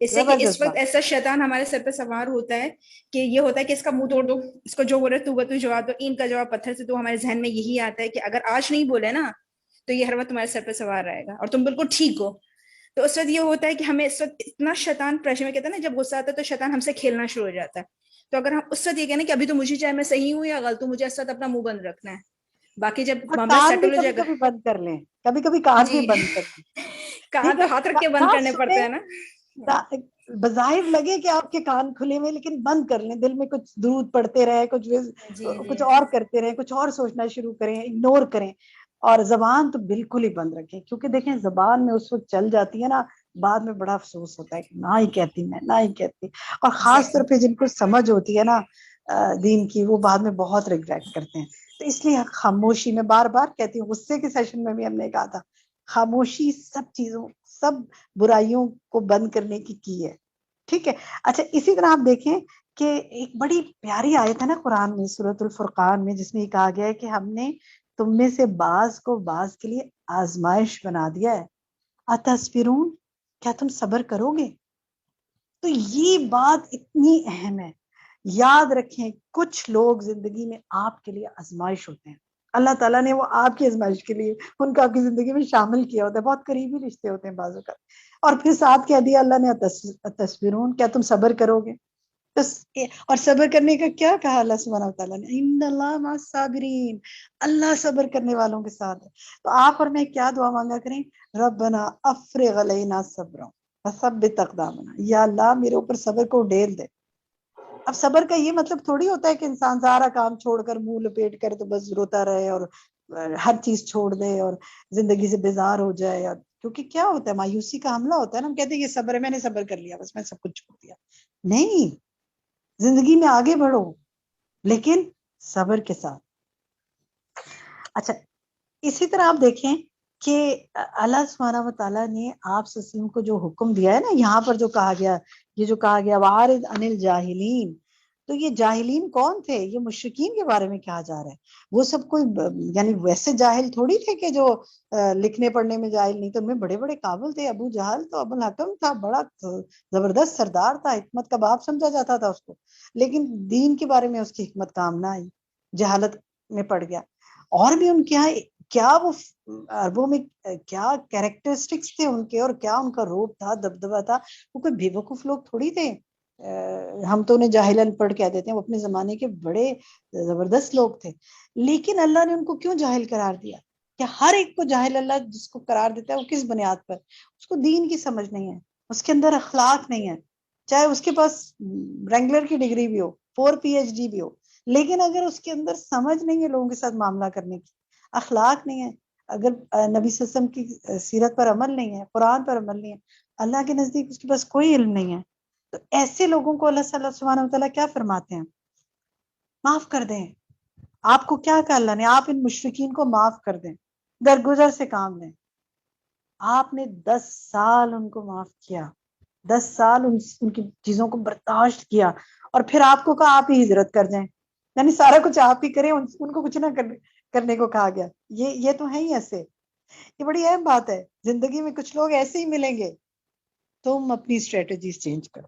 اس سے کہ اس زبردست وقت بات. ایسا شیطان ہمارے سر پہ سوار ہوتا ہے کہ یہ ہوتا ہے کہ اس کا منہ توڑ دو, اس کو جو بول رہے تو بتو جواب دو, ان کا جواب پتھر سے. تو ہمارے ذہن میں یہی آتا ہے کہ اگر آج نہیں بولے نا تو یہ ہر وقت تمہارے سر پہ سوار رہے گا اور تم بالکل ٹھیک ہو. تو اس وقت یہ ہوتا ہے کہ ہمیں اس وقت اتنا شیطان پریشر میں کہتا ہے نا, جب غصہ آتا ہے تو شیطان ہم سے کھیلنا شروع ہو جاتا ہے. تو اگر ہم اس وقت یہ کہنا کہ ابھی تو مجھے چاہے میں صحیح ہوں یا غلط ہوں, مجھے اس وقت اپنا منہ بند رکھنا ہے, باقی جب اور معاملہ کان بھی سیٹل ہو کبھی جائے گا. کبھی بند کر لیں, کبھی کبھی کان بھی جی بند کر لیں. کہاں ٹھیک تو ہے, ہاتھ رکھ کے بند نہ کرنے پڑتے ہیں نا. بظاہر لگے کہ آپ کے کان کھلے ہوئے, لیکن بند کر لیں. دل میں کچھ درود پڑھتے رہے, کچھ اور کرتے رہے, کچھ اور سوچنا شروع کریں, اگنور کریں. اور زبان تو بالکل ہی بند رکھیں, کیونکہ دیکھیں زبان میں اس وقت چل جاتی ہے نا, بعد میں بڑا افسوس ہوتا ہے کہ نہ ہی کہتی میں, نہ ہی کہتی. اور خاص طور پہ جن کو سمجھ ہوتی ہے نا دین کی, وہ بعد میں بہت ریگریٹ کرتے ہیں. تو اس لیے خاموشی, میں بار بار کہتی ہوں, غصے کے سیشن میں بھی ہم نے کہا تھا خاموشی سب چیزوں, سب برائیوں کو بند کرنے کی ہے. ٹھیک ہے. اچھا اسی طرح آپ دیکھیں کہ ایک بڑی پیاری آیت ہے نا قرآن میں, سورۃ الفرقان میں, جس میں یہ کہا گیا ہے کہ ہم نے تم میں سے بعض کو بعض کے لیے آزمائش بنا دیا ہے. اتصبرون, کیا تم صبر کرو گے؟ تو یہ بات اتنی اہم ہے. یاد رکھیں کچھ لوگ زندگی میں آپ کے لیے آزمائش ہوتے ہیں. اللہ تعالیٰ نے وہ آپ کی آزمائش کے لیے ان کو آپ کی زندگی میں شامل کیا ہوتا ہے. بہت قریبی رشتے ہوتے ہیں بعضوں کا. اور پھر ساتھ کہہ دیا اللہ نے تصویرون, کیا تم صبر کرو گے؟ اور صبر کرنے کا کیا کہا اللہ سبحانہ وتعالیٰ نے, ان اللہ مع الصابرین, اللہ صبر کرنے والوں کے ساتھ ہے. تو آپ اور میں کیا دعا مانگا کریں, ربنا افرغ علینا صبرا وثبت اقدامنا, یا اللہ میرے اوپر صبر کو ڈیل دے. اب صبر کا یہ مطلب تھوڑی ہوتا ہے کہ انسان سارا کام چھوڑ کر منہ لپیٹ کر تو بس روتا رہے اور ہر چیز چھوڑ دے اور زندگی سے بیزار ہو جائے. کیونکہ کیا ہوتا ہے, مایوسی کا حملہ ہوتا ہے نا, ہم کہتے ہیں یہ صبر ہے, میں نے صبر کر لیا, بس میں سب کچھ چھوڑ دیا. نہیں, زندگی میں آگے بڑھو لیکن صبر کے ساتھ. اچھا اسی طرح آپ دیکھیں کہ اللہ سبحانہ و تعالیٰ نے آپ سسیم کو جو حکم دیا ہے نا, یہاں پر جو کہا گیا, یہ جو کہا گیا وعارض عن الجاہلین, تو یہ جاہلین کون تھے؟ یہ مشرکین کے بارے میں کہا جا رہا ہے. وہ سب کوئی یعنی ویسے جاہل تھوڑی تھے کہ جو لکھنے پڑھنے میں جاہل نہیں تھے، ان میں بڑے بڑے قابل تھے. ابو جہل تو ابو الحکم تھا، بڑا زبردست سردار تھا، حکمت کا باپ سمجھا جاتا تھا اس کو، لیکن دین کے بارے میں اس کی حکمت کام نہ آئی، جہالت میں پڑ گیا. اور بھی ان کے یہاں کیا وہ عربوں میں کیا کیریکٹرسٹکس تھے ان کے، اور کیا ان کا روپ تھا، دبدبا تھا. وہ کوئی بے وقوف لوگ تھوڑی تھے. ہم تو انہیں جاہل ان پڑھ کہہ دیتے ہیں، وہ اپنے زمانے کے بڑے زبردست لوگ تھے. لیکن اللہ نے ان کو کیوں جاہل قرار دیا؟ کہ ہر ایک کو جاہل اللہ جس کو قرار دیتا ہے وہ کس بنیاد پر؟ اس کو دین کی سمجھ نہیں ہے، اس کے اندر اخلاق نہیں ہے، چاہے اس کے پاس رینگلر کی ڈگری بھی ہو، 4 PhD بھی ہو، لیکن اگر اس کے اندر سمجھ نہیں ہے لوگوں کے ساتھ معاملہ کرنے کی، اخلاق نہیں ہے، اگر نبی صلی اللہ علیہ وسلم کی سیرت پر عمل نہیں ہے، قرآن پر عمل نہیں ہے، اللہ کے نزدیک اس کے پاس کوئی علم نہیں ہے، تو ایسے لوگوں کو اللہ سبحانہ وتعالیٰ کیا فرماتے ہیں؟ معاف کر دیں. آپ کو کیا کہا اللہ نے؟ آپ ان مشرکین کو معاف کر دیں، درگزر سے کام لیں. آپ نے 10 سال ان کو معاف کیا، 10 سال ان کی چیزوں کو برداشت کیا، اور پھر آپ کو کہا آپ ہی ہجرت کر جائیں، یعنی سارا کچھ آپ ہی کریں، ان کو کچھ نہ کرنے کو کہا گیا. یہ تو ہے ہی ایسے. یہ بڑی اہم بات ہے، زندگی میں کچھ لوگ ایسے ہی ملیں گے، تم اپنی اسٹریٹجیز چینج کرو.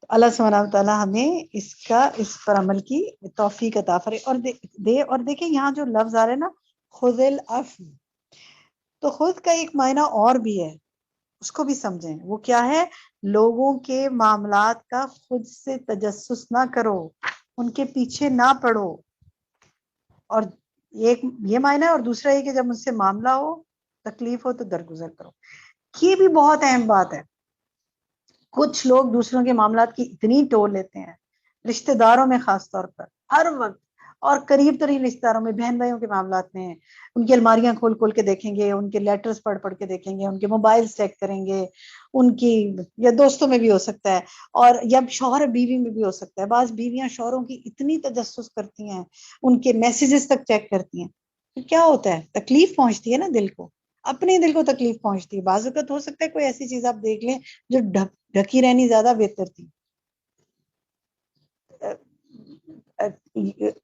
اللہ سبحانہ وتعالیٰ ہمیں اس پر عمل کی توفیق عطا فرمائے. اور دیکھیں یہاں جو لفظ آ رہے ہیں نا، خذ العفو، تو خود کا ایک معنی اور بھی ہے، اس کو بھی سمجھیں. وہ کیا ہے؟ لوگوں کے معاملات کا خود سے تجسس نہ کرو، ان کے پیچھے نہ پڑو. اور ایک یہ معنی ہے، اور دوسرا یہ کہ جب مجھ سے معاملہ ہو، تکلیف ہو تو درگزر کرو. یہ بھی بہت اہم بات ہے. کچھ لوگ دوسروں کے معاملات کی اتنی ٹول لیتے ہیں، رشتہ داروں میں خاص طور پر ہر وقت، اور قریب ترین رشتہ داروں میں، بہن بھائیوں کے معاملات میں ان کی الماریاں کھول کے دیکھیں گے، ان کے لیٹرز پڑھ کے دیکھیں گے، ان کے موبائل چیک کریں گے، ان کی، یا دوستوں میں بھی ہو سکتا ہے، اور یا شوہر بیوی میں بھی ہو سکتا ہے. بعض بیویاں شوہروں کی اتنی تجسس کرتی ہیں، ان کے میسیجز تک چیک کرتی ہیں. تو کیا ہوتا ہے؟ تکلیف پہنچتی ہے نا دل کو، اپنے دل کو تکلیف پہنچتی ہے. بعض اوقات ہو سکتا ہے کوئی ایسی چیز آپ دیکھ لیں جو ڈھکی رہنی زیادہ بہتر تھی.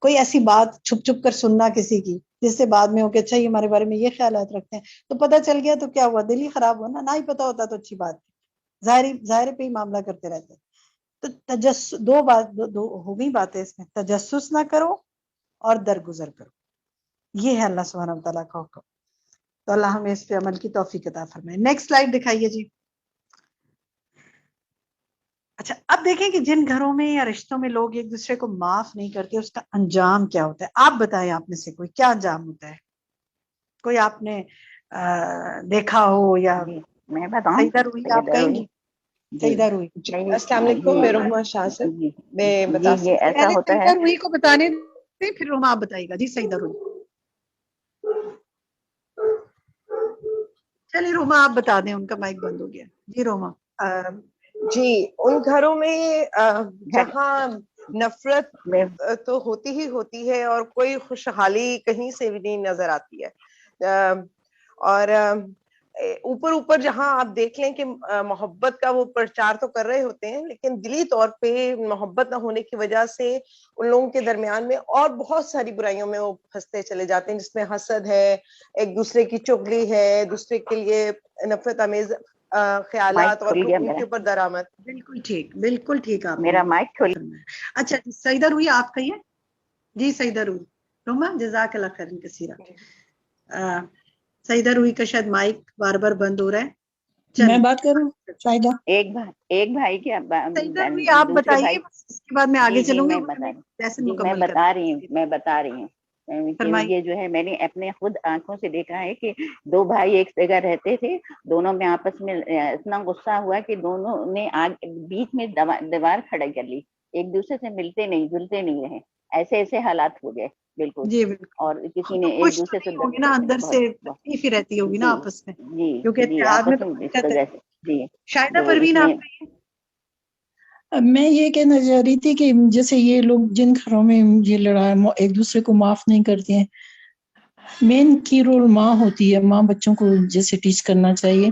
کوئی ایسی بات چھپ کر سننا کسی کی، جس سے بعد میں ہو کہ اچھا یہ ہمارے بارے میں یہ خیالات رکھتے ہیں، تو پتہ چل گیا تو کیا ہوا؟ دل ہی خراب ہوا نا. نہ ہی پتہ ہوتا تو اچھی بات تھی، ظاہر پہ ہی معاملہ کرتے رہتے. تو تجسس، دو ہو گئی باتیں اس میں، تجسس نہ کرو اور درگزر کرو. یہ ہے اللہ سبحانہ وتعالیٰ کا حکم. تو اللہ ہمیں اس پہ عمل کی توفیق عطا فرمائے. نیکسٹ سلائیڈ دکھائیے جی. اچھا، اب دیکھیں کہ جن گھروں میں یا رشتوں میں لوگ ایک دوسرے کو معاف نہیں کرتے، اس کا انجام کیا ہوتا ہے؟ آپ بتائیں، آپ میں سے کوئی کیا انجام ہوتا ہے؟ کوئی آپ نے دیکھا ہو یا میں بتاؤں؟ سیدہ روحی آپ کہیں گی؟ سیدہ روحی. السلام علیکم، میں رحمہ شاہ سے میں بتا یہ ایسا ہوتا ہے. سیدہ روحی کو بتانے دیں، پھر روما آپ بتائیے گا. جی سیدہ روحی. چلیے روما آپ بتا دیں، ان کا مائک بند ہو گیا. جی روما. جی، ان گھروں میں جہاں نفرت تو ہوتی ہی ہوتی ہے، اور کوئی خوشحالی کہیں سے بھی نہیں نظر آتی ہے. اور اوپر جہاں آپ دیکھ لیں کہ محبت کا وہ پرچار تو کر رہے ہوتے ہیں، لیکن دلی طور پہ محبت نہ ہونے کی وجہ سے ان لوگوں کے درمیان میں اور بہت ساری برائیوں میں وہ پھنستے چلے جاتے ہیں، جس میں حسد ہے، ایک دوسرے کی چغلی ہے، دوسرے کے لیے نفرت آمیز خیالات، اور ان کے اوپر درآمد. بالکل ٹھیک، بالکل ٹھیک. آپ میرا مائک کھول. اچھا سیدہ روحی آپ کہیے. جی سیدہ روحی. روما جزاک اللہ خیر کثیرا. سیدہ روحی کا شاید مائک بار بار بند ہو رہا ہے. میں بات کروں شاہدہ؟ ایک بھائی کے سیدہ روحی آپ بتائیے، اس کے بعد میں آگے چلوں گی. میں بتا رہی ہوں. یہ جو ہے میں نے اپنے خود آنکھوں سے دیکھا ہے کہ 2 بھائی ایک جگہ رہتے تھے، دونوں میں آپس میں اتنا غصہ ہوا کہ دونوں نے بیچ میں دیوار کھڑا کر لی، ایک دوسرے سے ملتے نہیں جلتے نہیں رہے، ایسے حالات ہو گئے. بالکل. جی اور کسی نے ایک دوسرے سے ہوگی نا، اندر سے تکلیف ہی رہتی ہوگی نا آپس میں. جی آپس میں. جی شاہدہ پروین آپ کہیے. میں یہ کہنا چاہ رہی تھی کہ جیسے یہ لوگ جن گھروں میں یہ لڑائی ایک دوسرے کو معاف نہیں کرتے ہیں، مین کی رول ماں ہوتی ہے. ماں بچوں کو جیسے ٹیچ کرنا چاہیے.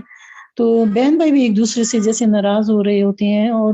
تو بہن بھائی بھی ایک دوسرے سے جیسے ناراض ہو رہے ہوتے ہیں، اور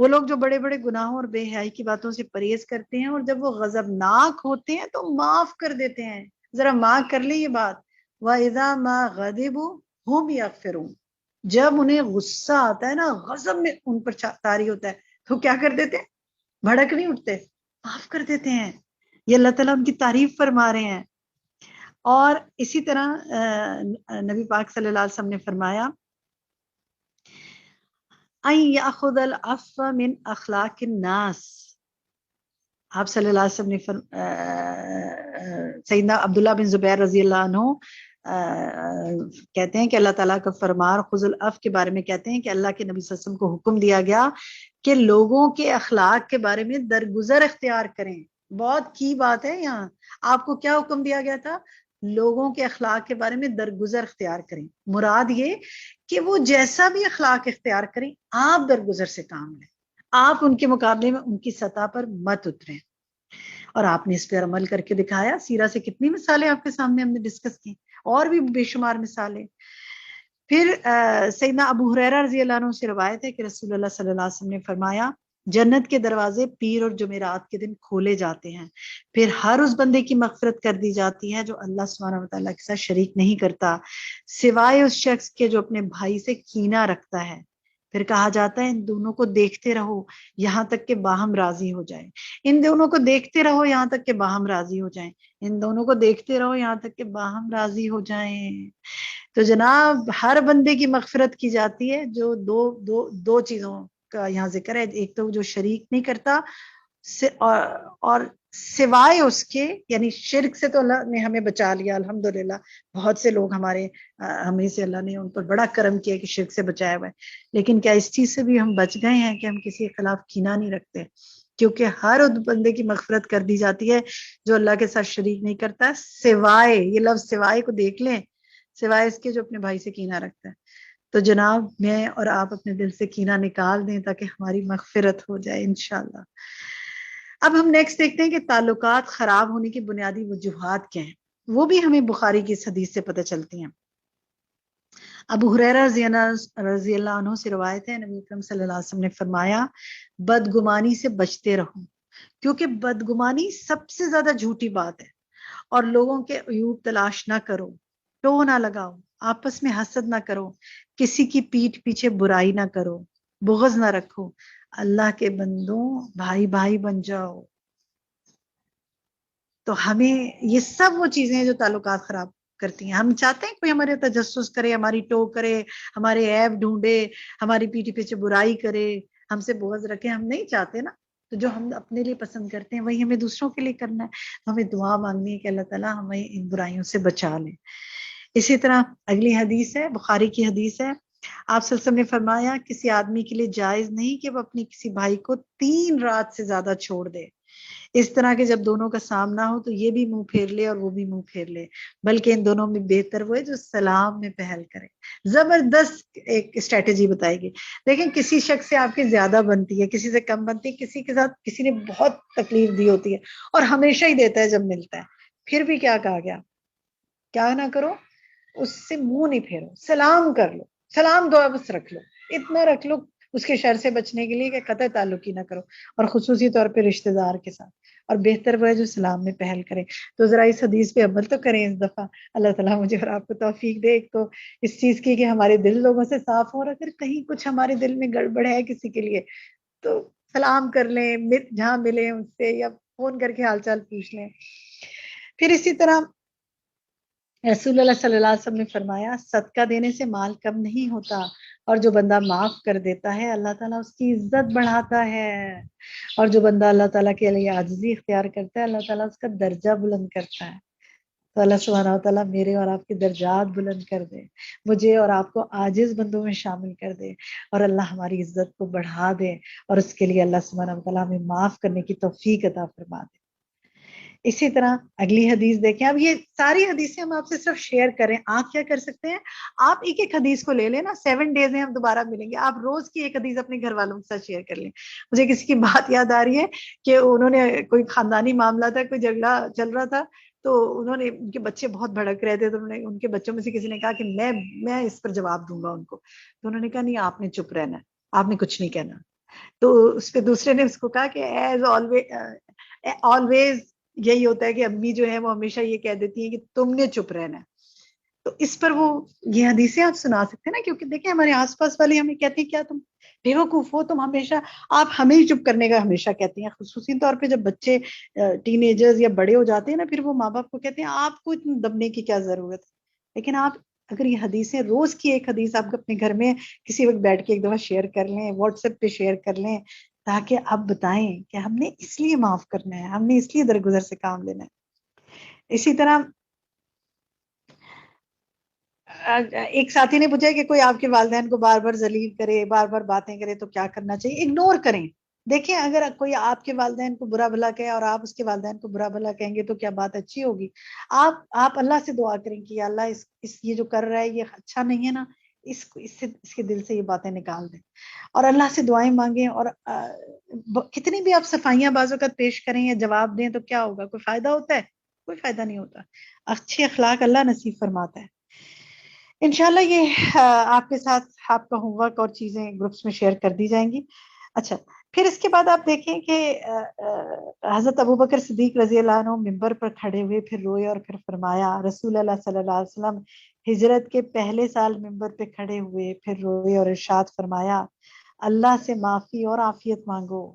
وہ لوگ جو بڑے بڑے گناہوں اور بے حیائی کی باتوں سے پرہیز کرتے ہیں اور جب وہ غضبناک ہوتے ہیں تو معاف کر دیتے ہیں. ذرا ماں کر لیں یہ بات. وَإِذَا مَا غَضِبُوا هُمْ يَغْفِرُونَ. جب انہیں غصہ آتا ہے نا، غضب میں ان پر طاری ہوتا ہے، تو کیا کر دیتے ہیں؟ بھڑک نہیں اٹھتے، معاف کر دیتے ہیں. یہ اللہ تعالیٰ ان کی تعریف فرما رہے ہیں. اور اسی طرح نبی پاک صلی اللہ علیہ وسلم نے فرمایا أَن يَأْخُذَ الْعَفْوَ مِنْ أَخْلَاقِ النَّاسِ. آپ صلی اللہ علیہ وسلم نے سیدنا عبداللہ بن زبیر رضی اللہ عنہ کہتے ہیں کہ اللہ تعالیٰ کا فرمان خذ العفو کے بارے میں کہتے ہیں کہ اللہ کے نبی صلی اللہ علیہ وسلم کو حکم دیا گیا کہ لوگوں کے اخلاق کے بارے میں درگزر اختیار کریں. بہت کی بات ہے یہاں. آپ کو کیا حکم دیا گیا تھا؟ لوگوں کے اخلاق کے بارے میں درگزر اختیار کریں. مراد یہ کہ وہ جیسا بھی اخلاق اختیار کریں، آپ درگزر سے کام لیں. آپ ان کے مقابلے میں ان کی سطح پر مت اتریں. اور آپ نے اس پر عمل کر کے دکھایا. سیرہ سے کتنی مثالیں آپ کے سامنے ہم نے ڈسکس کی، اور بھی بے شمار مثالیں. پھر سیدنا ابو ہریرہ رضی اللہ عنہ سے روایت ہے کہ رسول اللہ صلی اللہ علیہ وسلم نے فرمایا جنت کے دروازے پیر اور جمعرات کے دن کھولے جاتے ہیں، پھر ہر اس بندے کی مغفرت کر دی جاتی ہے جو اللہ سبحانہ وتعالیٰ کے ساتھ شریک نہیں کرتا، سوائے اس شخص کے جو اپنے بھائی سے کینہ رکھتا ہے. پھر کہا جاتا ہے ان دونوں کو دیکھتے رہو یہاں تک کہ باہم راضی ہو جائیں. ان دونوں کو دیکھتے رہو یہاں تک کہ باہم راضی ہو جائیں. ان دونوں کو دیکھتے رہو یہاں تک کہ باہم راضی ہو جائیں. تو جناب ہر بندے کی مغفرت کی جاتی ہے جو دو چیزوں کا یہاں ذکر ہے. ایک تو جو شریک نہیں کرتا اور سوائے اس کے، یعنی شرک سے تو اللہ نے ہمیں بچا لیا الحمدللہ. بہت سے لوگ ہمیں سے اللہ نے ان پر بڑا کرم کیا کہ شرک سے بچایا ہوا ہے. لیکن کیا اس چیز سے بھی ہم بچ گئے ہیں کہ ہم کسی کے خلاف کینہ نہیں رکھتے؟ کیونکہ ہر بندے کی مغفرت کر دی جاتی ہے جو اللہ کے ساتھ شریک نہیں کرتا، سوائے، یہ لفظ سوائے کو دیکھ لیں، سوائے اس کے جو اپنے بھائی سے کینہ رکھتا ہے. تو جناب میں اور آپ اپنے دل سے کینہ نکال دیں تاکہ ہماری مغفرت ہو جائے انشاءاللہ. اب ہم نیکسٹ دیکھتے ہیں کہ تعلقات خراب ہونے کی بنیادی وجوہات کیا ہیں. وہ بھی ہمیں بخاری کی اس حدیث سے پتہ چلتی ہیں. ابو ہریرہ رضی اللہ عنہ سے روایت ہے نبی اکرم صلی اللہ علیہ وسلم نے فرمایا بدگمانی سے بچتے رہو، کیونکہ بدگمانی سب سے زیادہ جھوٹی بات ہے. اور لوگوں کے عیوب تلاش نہ کرو، ٹو نہ لگاؤ، آپس میں حسد نہ کرو، کسی کی پیٹھ پیچھے برائی نہ کرو، بغض نہ رکھو، اللہ کے بندوں بھائی بھائی بن جاؤ. تو ہمیں یہ سب وہ چیزیں ہیں جو تعلقات خراب کرتی ہیں. ہم چاہتے ہیں کوئی ہمارے تجسس کرے، ہماری ٹو کرے، ہمارے عیب ڈھونڈے، ہماری پیٹھ پیچھے برائی کرے، ہم سے بغض رکھے. ہم نہیں چاہتے نا. تو جو ہم اپنے لیے پسند کرتے ہیں وہی ہمیں دوسروں کے لیے کرنا ہے. تو ہمیں دعا مانگنی ہے کہ اللہ تعالیٰ ہمیں ان برائیوں سے بچا لے. اسی طرح اگلی حدیث ہے، بخاری کی حدیث ہے. آپ صلی اللہ علیہ وسلم نے فرمایا کسی آدمی کے لیے جائز نہیں کہ وہ اپنی کسی بھائی کو 3 رات سے زیادہ چھوڑ دے، اس طرح کہ جب دونوں کا سامنا ہو تو یہ بھی منہ پھیر لے اور وہ بھی منہ پھیر لے، بلکہ ان دونوں میں بہتر وہ ہے جو سلام میں پہل کرے. زبردست ایک اسٹریٹجی بتائے گی. لیکن کسی شخص سے آپ کی زیادہ بنتی ہے، کسی سے کم بنتی ہے، کسی کے ساتھ کسی نے بہت تکلیف دی ہوتی ہے اور ہمیشہ ہی دیتا ہے جب ملتا ہے، پھر بھی کیا کہا گیا؟ کیا نہ کرو، اس سے منہ نہیں پھیرو، سلام کر لو، سلام دعا بس رکھ لو، اتنا رکھ لو اس کے شر سے بچنے کے لیے کہ قطع تعلق ہی نہ کرو، اور خصوصی طور پہ رشتہ دار کے ساتھ. اور بہتر وہ ہے جو سلام میں پہل کرے. تو ذرا اس حدیث پہ عمل تو کریں اس دفعہ. اللہ تعالیٰ مجھے اور آپ کو توفیق دے ایک تو اس چیز کی کہ ہمارے دل لوگوں سے صاف ہو، اور اگر کہیں کچھ ہمارے دل میں گڑبڑ ہے کسی کے لیے تو سلام کر لیں، جہاں ملیں اس سے، یا فون کر کے حال چال پوچھ لیں. پھر اسی طرح رسول اللہ صلی اللہ علیہ وسلم نے فرمایا صدقہ دینے سے مال کم نہیں ہوتا، اور جو بندہ معاف کر دیتا ہے اللہ تعالیٰ اس کی عزت بڑھاتا ہے، اور جو بندہ اللہ تعالیٰ کے لیے عاجزی اختیار کرتا ہے اللہ تعالیٰ اس کا درجہ بلند کرتا ہے. تو اللہ سبحانہ وتعالیٰ میرے اور آپ کے درجات بلند کر دے، مجھے اور آپ کو عاجز بندوں میں شامل کر دے، اور اللہ ہماری عزت کو بڑھا دے، اور اس کے لیے اللہ سبحانہ وتعالیٰ ہمیں معاف کرنے کی توفیق عطا فرما دے. اسی طرح اگلی حدیث دیکھیں. اب یہ ساری حدیثیں ہم آپ سے صرف شیئر کریں. آپ کیا کر سکتے ہیں، آپ ایک ایک حدیث کو لے لیں نا. 7 ڈیز ہیں، ہم دوبارہ ملیں گے. آپ روز کی ایک حدیث اپنے گھر والوں کے ساتھ شیئر کر لیں. مجھے کسی کی بات یاد آ رہی ہے کہ انہوں نے کوئی خاندانی معاملہ تھا، کوئی جھگڑا چل رہا تھا، تو انہوں نے، ان کے بچے بہت بھڑک رہے تھے، تو انہوں نے، ان کے بچوں میں سے کسی نے کہا کہ میں اس پر جواب دوں گا ان کو. تو انہوں نے کہا نہیں، آپ نے چپ رہنا ہے، آپ نے کچھ نہیں کہنا. تو اس پہ دوسرے نے اس کو کہا کہ ایز آلویز یہی ہوتا ہے کہ امی جو ہے وہ ہمیشہ یہ کہہ دیتی ہیں کہ تم نے چپ رہنا ہے. تو اس پر وہ یہ حدیثیں آپ سنا سکتے ہیں نا, کیونکہ دیکھیں ہمارے آس پاس والے ہمیں کہتے ہیں کیا تم بے وقوف ہو, تم ہمیشہ آپ ہمیں ہی چپ کرنے کا ہمیشہ کہتی ہیں, خصوصی طور پہ جب بچے ٹین ایجرز یا بڑے ہو جاتے ہیں نا, پھر وہ ماں باپ کو کہتے ہیں آپ کو اتنے دبنے کی کیا ضرورت ہے. لیکن آپ اگر یہ حدیثیں روز کی ایک حدیث آپ اپنے گھر میں کسی وقت بیٹھ کے ایک دفعہ شیئر کر لیں, واٹس ایپ پہ شیئر کر لیں, تاکہ آپ بتائیں کہ ہم نے اس لیے معاف کرنا ہے, ہم نے اس لیے درگزر سے کام لینا ہے. اسی طرح ایک ساتھی نے پوچھا کہ کوئی آپ کے والدین کو بار بار ذلیل کرے, بار بار باتیں کرے تو کیا کرنا چاہیے؟ اگنور کریں. دیکھیں اگر کوئی آپ کے والدین کو برا بھلا کہے اور آپ اس کے والدین کو برا بھلا کہیں گے تو کیا بات اچھی ہوگی؟ آپ اللہ سے دعا کریں کہ اللہ اس یہ جو کر رہا ہے یہ اچھا نہیں ہے نا, اس کے دل سے یہ باتیں نکال دیں, اور اللہ سے دعائیں مانگیں. اور کتنی بھی آپ صفائیاں بعض اوقات پیش کریں یا جواب دیں تو کیا ہوگا؟ کوئی فائدہ ہوتا ہے؟ کوئی فائدہ نہیں ہوتا. اچھے اخلاق اللہ نصیب فرماتا ہے. انشاءاللہ یہ آپ کے ساتھ آپ کا ہوم ورک اور چیزیں گروپس میں شیئر کر دی جائیں گی. اچھا, پھر اس کے بعد آپ دیکھیں کہ حضرت ابوبکر صدیق رضی اللہ عنہ ممبر پر کھڑے ہوئے, پھر روئے اور پھر فرمایا. رسول اللہ صلی اللہ علیہ وسلم ہجرت کے پہلے سال ممبر پہ کھڑے ہوئے, پھر روئے اور ارشاد فرمایا اللہ سے معافی اور عافیت مانگو,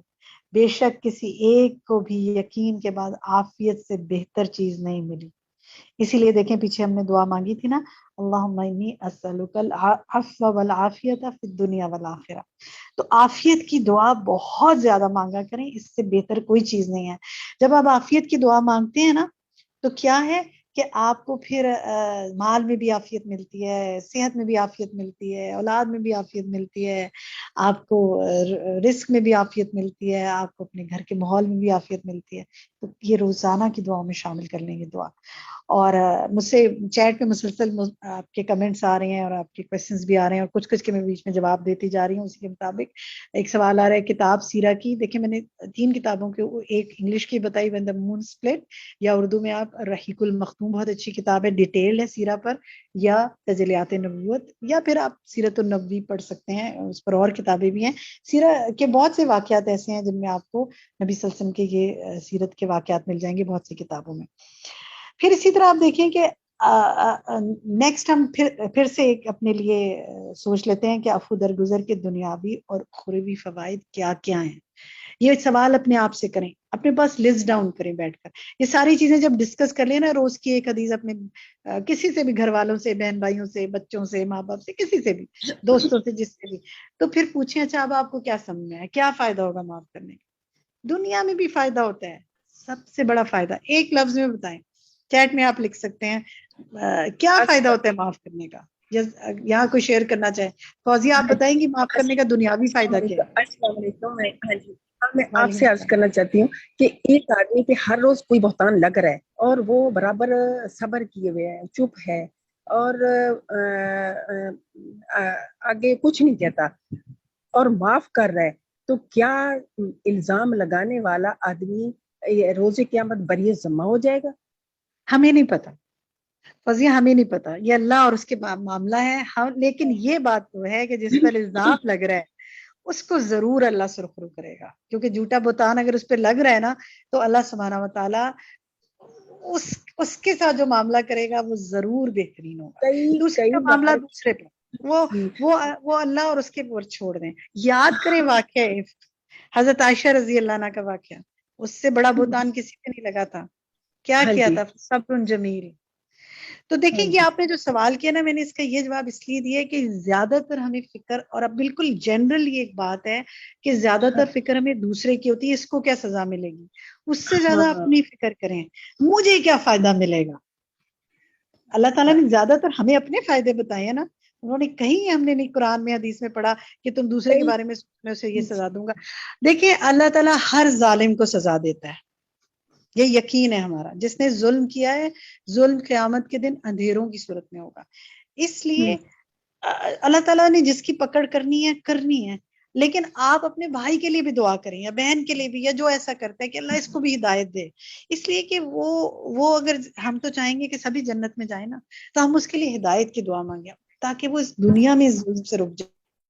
بے شک کسی ایک کو بھی یقین کے بعد عافیت سے بہتر چیز نہیں ملی. اسی لیے دیکھیں پیچھے ہم نے دعا مانگی تھی نا, اللہم انی اسألک العفو والعافیت فی الدنیا والآخرہ. تو عافیت کی دعا بہت زیادہ مانگا کریں, اس سے بہتر کوئی چیز نہیں ہے. جب آپ عافیت کی دعا مانگتے ہیں نا تو کیا ہے کہ آپ کو پھر مال میں بھی عافیت ملتی ہے, صحت میں بھی عافیت ملتی ہے, اولاد میں بھی عافیت ملتی ہے, آپ کو رزق میں بھی عافیت ملتی ہے, آپ کو اپنے گھر کے ماحول میں بھی عافیت ملتی ہے. تو یہ روزانہ کی دعاؤں میں شامل کر لیں گے دعا. اور مجھ سے چیٹ پہ مسلسل آپ کے کمنٹس آ رہے ہیں اور آپ کے کویسچنز بھی آ رہے ہیں, اور کچھ کے میں بیچ میں جواب دیتی جا رہی ہوں. اسی کے مطابق ایک سوال آ رہا ہے کتاب سیرہ کی. دیکھیں میں نے 3 کتابوں کے, ایک انگلش کی بتائی وین دا مون اسپلٹ, یا اردو میں آپ رحیق المختوم بہت اچھی کتاب ہے, ڈیٹیل ہے سیرہ پر, یا تجلیات نبوت, یا پھر آپ سیرت النبوی پڑھ سکتے ہیں, اس پر اور کتابیں بھی ہیں. سیرہ کے بہت سے واقعات ایسے ہیں جن میں آپ کو نبی صلی اللہ علیہ وسلم کے یہ سیرت کے واقعات مل جائیں گے بہت سی کتابوں میں. پھر اسی طرح آپ دیکھیں کہ نیکسٹ ہم پھر سے ایک اپنے لیے سوچ لیتے ہیں کہ عفو درگزر کے دنیاوی اور اخروی فوائد کیا کیا ہیں. یہ سوال اپنے آپ سے کریں, اپنے پاس لسٹ ڈاؤن کریں بیٹھ کر. یہ ساری چیزیں جب ڈسکس کر لیں نا, روز کی ایک حدیث اپنے کسی سے بھی, گھر والوں سے, بہن بھائیوں سے, بچوں سے, ماں باپ سے, کسی سے بھی, دوستوں سے, جس سے بھی, تو پھر پوچھیں اچھا اب آپ کو کیا سمجھ میں ہے, کیا فائدہ ہوگا معاف کرنے کا؟ دنیا میں بھی فائدہ ہوتا ہے, سب سے بڑا فائدہ ایک لفظ میں بتائیں, چیٹ میں آپ لکھ سکتے ہیں کیا فائدہ ہوتا ہے معاف کرنے کا. یہاں کوئی شیئر کرنا چاہے, فوزیہ آپ بتائیں گی معاف کرنے کا دنیاوی فائدہ کیا ہے؟ السلام علیکم. ہاں جی, میں آپ سے عرض کرنا چاہتی ہوں کہ ایک آدمی پہ ہر روز کوئی بہتان لگ رہا ہے اور وہ برابر صبر کیے ہوئے ہے, چپ ہے اور آگے کچھ نہیں کہتا اور معاف کر رہا ہے, تو کیا الزام لگانے والا آدمی روز قیامت بری ذمہ ہو جائے گا؟ ہمیں نہیں پتا فضیہ, ہمیں نہیں پتا, یہ اللہ اور اس کے معاملہ ہے. لیکن یہ بات تو ہے کہ جس پر الزام لگ رہا ہے اس کو ضرور اللہ سرخرو کرے گا, کیونکہ جھوٹا بہتان اگر اس پہ لگ رہا ہے نا تو اللہ سبحانہ و تعالیٰ اس کے ساتھ جو معاملہ کرے گا وہ ضرور بہترین ہوگا. دوسرے کا معاملہ دوسرے پہ, وہ اللہ اور اس کے اوپر چھوڑ دیں. یاد کریں واقعہ حضرت عائشہ رضی اللہ عنہ کا واقعہ, اس سے بڑا بہتان کسی پہ نہیں لگا تھا. کیا کیا تھا؟ صبر جمیل. تو دیکھیں یہ آپ نے جو سوال کیا نا, میں نے اس کا یہ جواب اس لیے دیا کہ زیادہ تر ہمیں فکر, اور اب بالکل جنرل یہ ایک بات ہے کہ زیادہ تر فکر ہمیں دوسرے کی ہوتی ہے, اس کو کیا سزا ملے گی, اس سے زیادہ اپنی فکر کریں مجھے کیا فائدہ ملے گا. اللہ تعالیٰ نے زیادہ تر ہمیں اپنے فائدے بتائے ہیں نا, انہوں نے کہیں ہم نے نہیں قرآن میں حدیث میں پڑھا کہ تم دوسرے کے بارے میں میں اسے یہ سزا دوں گا. دیکھیں اللہ تعالیٰ ہر ظالم کو سزا دیتا ہے, یہ یقین ہے ہمارا. جس نے ظلم کیا ہے, ظلم قیامت کے دن اندھیروں کی صورت میں ہوگا. اس لیے اللہ تعالیٰ نے جس کی پکڑ کرنی ہے, لیکن آپ اپنے بھائی کے لیے بھی دعا کریں یا بہن کے لیے بھی, یا جو ایسا کرتا ہے کہ اللہ اس کو بھی ہدایت دے. اس لیے کہ وہ اگر ہم تو چاہیں گے کہ سبھی جنت میں جائیں نا, تو ہم اس کے لیے ہدایت کی دعا مانگیں تاکہ وہ اس دنیا میں ظلم سے رک جائے.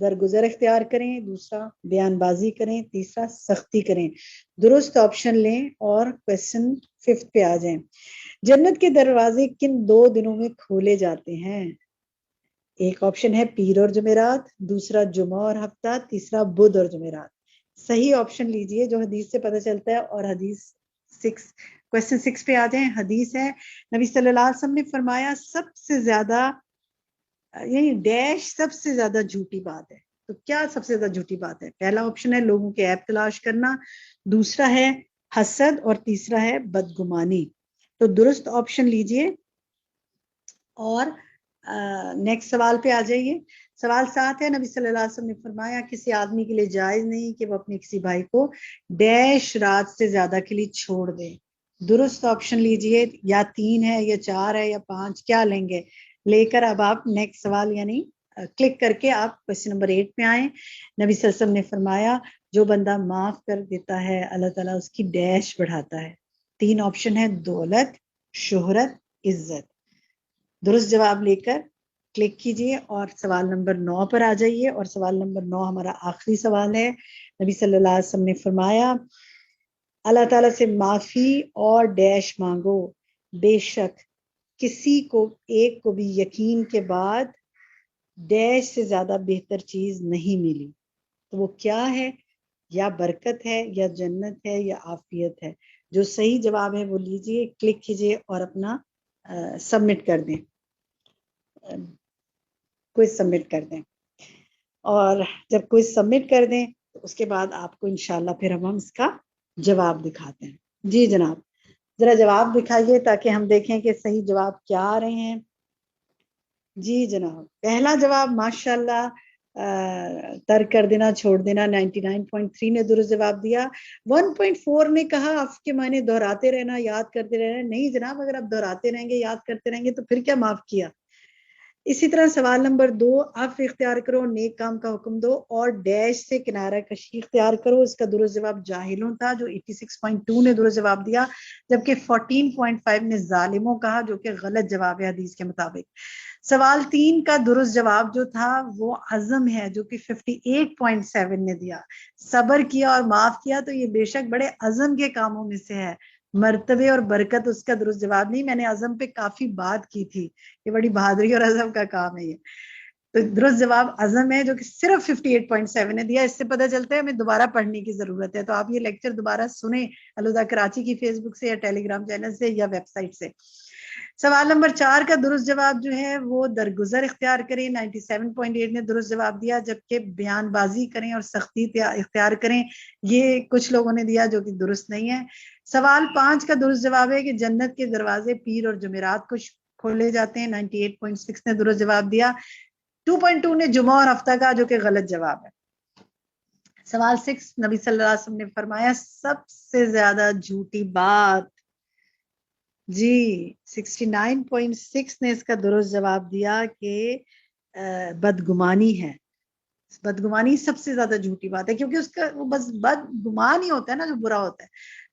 درگزر اختیار کریں، دوسرا بیان بازی کریں، تیسرا سختی کریں. درست آپشن لیں اور کویسچن 5 پہ آ جائیں. جنت کے دروازے کن 2 دنوں میں کھولے جاتے ہیں؟ ایک آپشن ہے پیر اور جمعرات، دوسرا جمعہ اور ہفتہ، تیسرا بدھ اور جمعرات. صحیح آپشن لیجئے جو حدیث سے پتہ چلتا ہے. اور حدیث 6 کویسچن 6 پہ آ جائیں. حدیث ہے نبی صلی اللہ علیہ وسلم نے فرمایا سب سے زیادہ یعنی ڈیش سب سے زیادہ جھوٹی بات ہے. تو کیا سب سے زیادہ جھوٹی بات ہے؟ پہلا آپشن ہے لوگوں کے عیب تلاش کرنا، دوسرا ہے حسد اور تیسرا ہے بدگمانی. تو درست آپشن لیجئے اور نیکسٹ سوال پہ آ جائیے. سوال 7 ہے نبی صلی اللہ علیہ وسلم نے فرمایا کسی آدمی کے لیے جائز نہیں کہ وہ اپنے کسی بھائی کو ڈیش رات سے زیادہ کے لیے چھوڑ دے. درست آپشن لیجئے، یا 3 ہے یا 4 ہے یا 5، کیا لیں گے لے کر اب آپ نیکسٹ سوال یعنی کلک کر کے آپ کویسچن نمبر 8 پہ آئیں. نبی صلی اللہ علیہ وسلم نے فرمایا جو بندہ معاف کر دیتا ہے اللہ تعالیٰ اس کی ڈیش بڑھاتا ہے. 3 آپشن ہے دولت، شہرت، عزت. درست جواب لے کر کلک کیجئے اور سوال نمبر 9 پر آ جائیے. اور سوال نمبر 9 ہمارا آخری سوال ہے. نبی صلی اللہ علیہ وسلم نے فرمایا اللہ تعالیٰ سے معافی اور ڈیش مانگو، بے شک کسی کو ایک کو بھی یقین کے بعد ڈیش سے زیادہ بہتر چیز نہیں ملی. تو وہ کیا ہے؟ یا برکت ہے، یا جنت ہے، یا عافیت ہے. جو صحیح جواب ہے وہ لیجئے، کلک کیجئے اور اپنا سبمٹ کر دیں، کوئز سبمٹ کر دیں. اور جب کوئز سبمٹ کر دیں تو اس کے بعد آپ کو انشاءاللہ پھر ہم اس کا جواب دکھاتے ہیں. جی جناب ذرا جواب دکھائیے تاکہ ہم دیکھیں کہ صحیح جواب کیا آ رہے ہیں. جی جناب پہلا جواب ماشاءاللہ ترک کر دینا، چھوڑ دینا، 99.3 نے درست جواب دیا. 1.4 نے کہا اف کے معنی دہراتے رہنا، یاد کرتے رہنا. نہیں جناب اگر آپ دہراتے رہیں گے، یاد کرتے رہیں گے تو پھر کیا معاف کیا. اسی طرح سوال نمبر 2 عفو اختیار کرو، نیک کام کا حکم دو اور ڈیش سے کنارہ کشی اختیار کرو. اس کا درست جواب جاہلوں تھا جو 86.2 نے درست جواب دیا، جبکہ 14.5 نے ظالموں کہا جو کہ غلط جواب ہے حدیث کے مطابق. سوال 3 کا درست جواب جو تھا وہ عزم ہے جو کہ 58.7 نے دیا. صبر کیا اور معاف کیا تو یہ بے شک بڑے عزم کے کاموں میں سے ہے. مرتبے اور برکت اس کا درست جواب نہیں. میں نے عزم پہ کافی بات کی تھی، یہ بڑی بہادری اور عزم کا کام ہے یہ. تو درست جواب عزم ہے جو کہ صرف 58.7 نے دیا. اس سے پتہ چلتا ہے ہمیں دوبارہ پڑھنے کی ضرورت ہے. تو آپ یہ لیکچر دوبارہ سنیں الہدا کراچی کی فیس بک سے یا ٹیلی گرام چینل سے یا ویب سائٹ سے. سوال نمبر 4 کا درست جواب جو ہے وہ درگزر اختیار کریں، 97.8 نے درست جواب دیا، جبکہ بیان بازی کریں اور سختی اختیار کریں یہ کچھ لوگوں نے دیا جو کہ درست نہیں ہے. سوال 5 کا درست جواب ہے کہ جنت کے دروازے پیر اور جمعرات کو کھولے جاتے ہیں، 98.6 نے درست جواب دیا. 2.2 نے جمعہ اور ہفتہ کا جو کہ غلط جواب ہے. سوال 6 نبی صلی اللہ علیہ وسلم نے فرمایا سب سے زیادہ جھوٹی بات. جی 69.6 نے اس کا درست جواب دیا کہ بدگمانی ہے. بدگمانی سب سے زیادہ جھوٹی بات ہے کیونکہ اس کا وہ بس بدگمان ہی ہوتا ہے نا جو برا ہوتا ہے،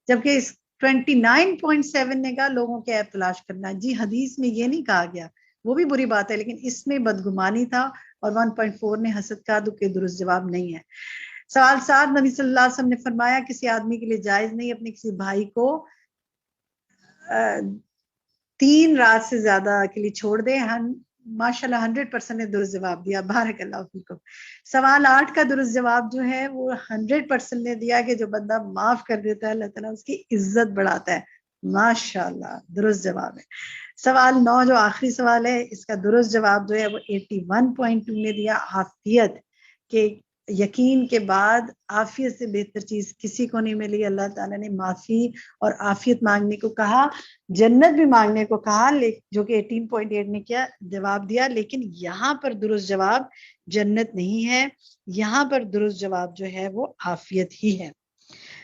جبکہ 29.7 نے کہا لوگوں کے عیب تلاش کرنا. جی حدیث میں یہ نہیں کہا گیا، وہ بھی بری بات ہے، لیکن اس میں بدگمانی تھا. اور 1.4 نے حسد کا جو کہ درست جواب نہیں ہے. سوال 7 نبی صلی اللہ علیہ وسلم نے فرمایا کسی آدمی کے لیے جائز نہیں اپنے کسی بھائی کو 3 رات سے زیادہ کے لیے چھوڑ دے. ماشاءاللہ 100% نے درست جواب دیا، بارک اللہ فیکم. سوال 8 کا درست جواب جو ہے وہ 100% نے دیا کہ جو بندہ معاف کر دیتا ہے اللہ تعالیٰ اس کی عزت بڑھاتا ہے. ماشاءاللہ درست جواب ہے. سوال 9 جو آخری سوال ہے اس کا درست جواب جو ہے وہ 81.2 نے دیا، عافیت کہ یقین کے بعد عافیت سے بہتر چیز کسی کو نہیں ملی. اللہ تعالیٰ نے معافی اور عافیت مانگنے کو کہا، جنت بھی مانگنے کو کہا، جو کہ 18.8 نے کیا جواب دیا. لیکن یہاں پر درست جواب جنت نہیں ہے، یہاں پر درست جواب جو ہے وہ عافیت ہی ہے.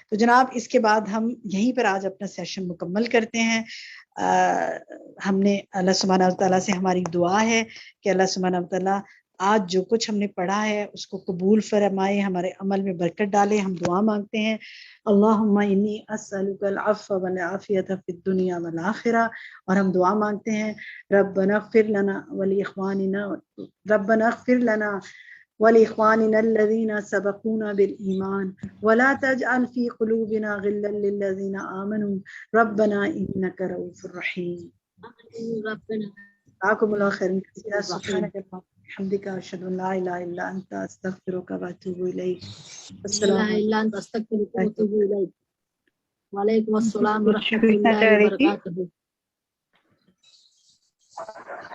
تو جناب اس کے بعد ہم یہیں پر آج اپنا سیشن مکمل کرتے ہیں. ہم نے اللہ سبحانہ و تعالیٰ سے ہماری دعا ہے کہ اللہ سبحانہ و تعالیٰ آج جو کچھ ہم نے پڑھا ہے اس کو قبول فرمائے، ہمارے عمل میں برکت ڈالے. ہم دعا مانگتے ہیں اللہم انی اسألک العفو والعافیۃ فی الدنیا والآخرہ، اور ہم دعا مانگتے ہیں ربنا اغفر لنا ولاخواننا، ربنا اغفر لنا ولإخواننا الذين سبقونا بالإيمان ولا تجعل في قلوبنا غلا للذين آمنوا ربنا إنك رؤوف رحيم. جزاكم الله خيرا كثيرا. سبحانك اللهم وبحمدك أشهد أن لا إله إلا أنت أستغفرك وأتوب إليك. السلام عليكم. وعلیکم السلام ورحمۃ اللہ وبرکاتہ.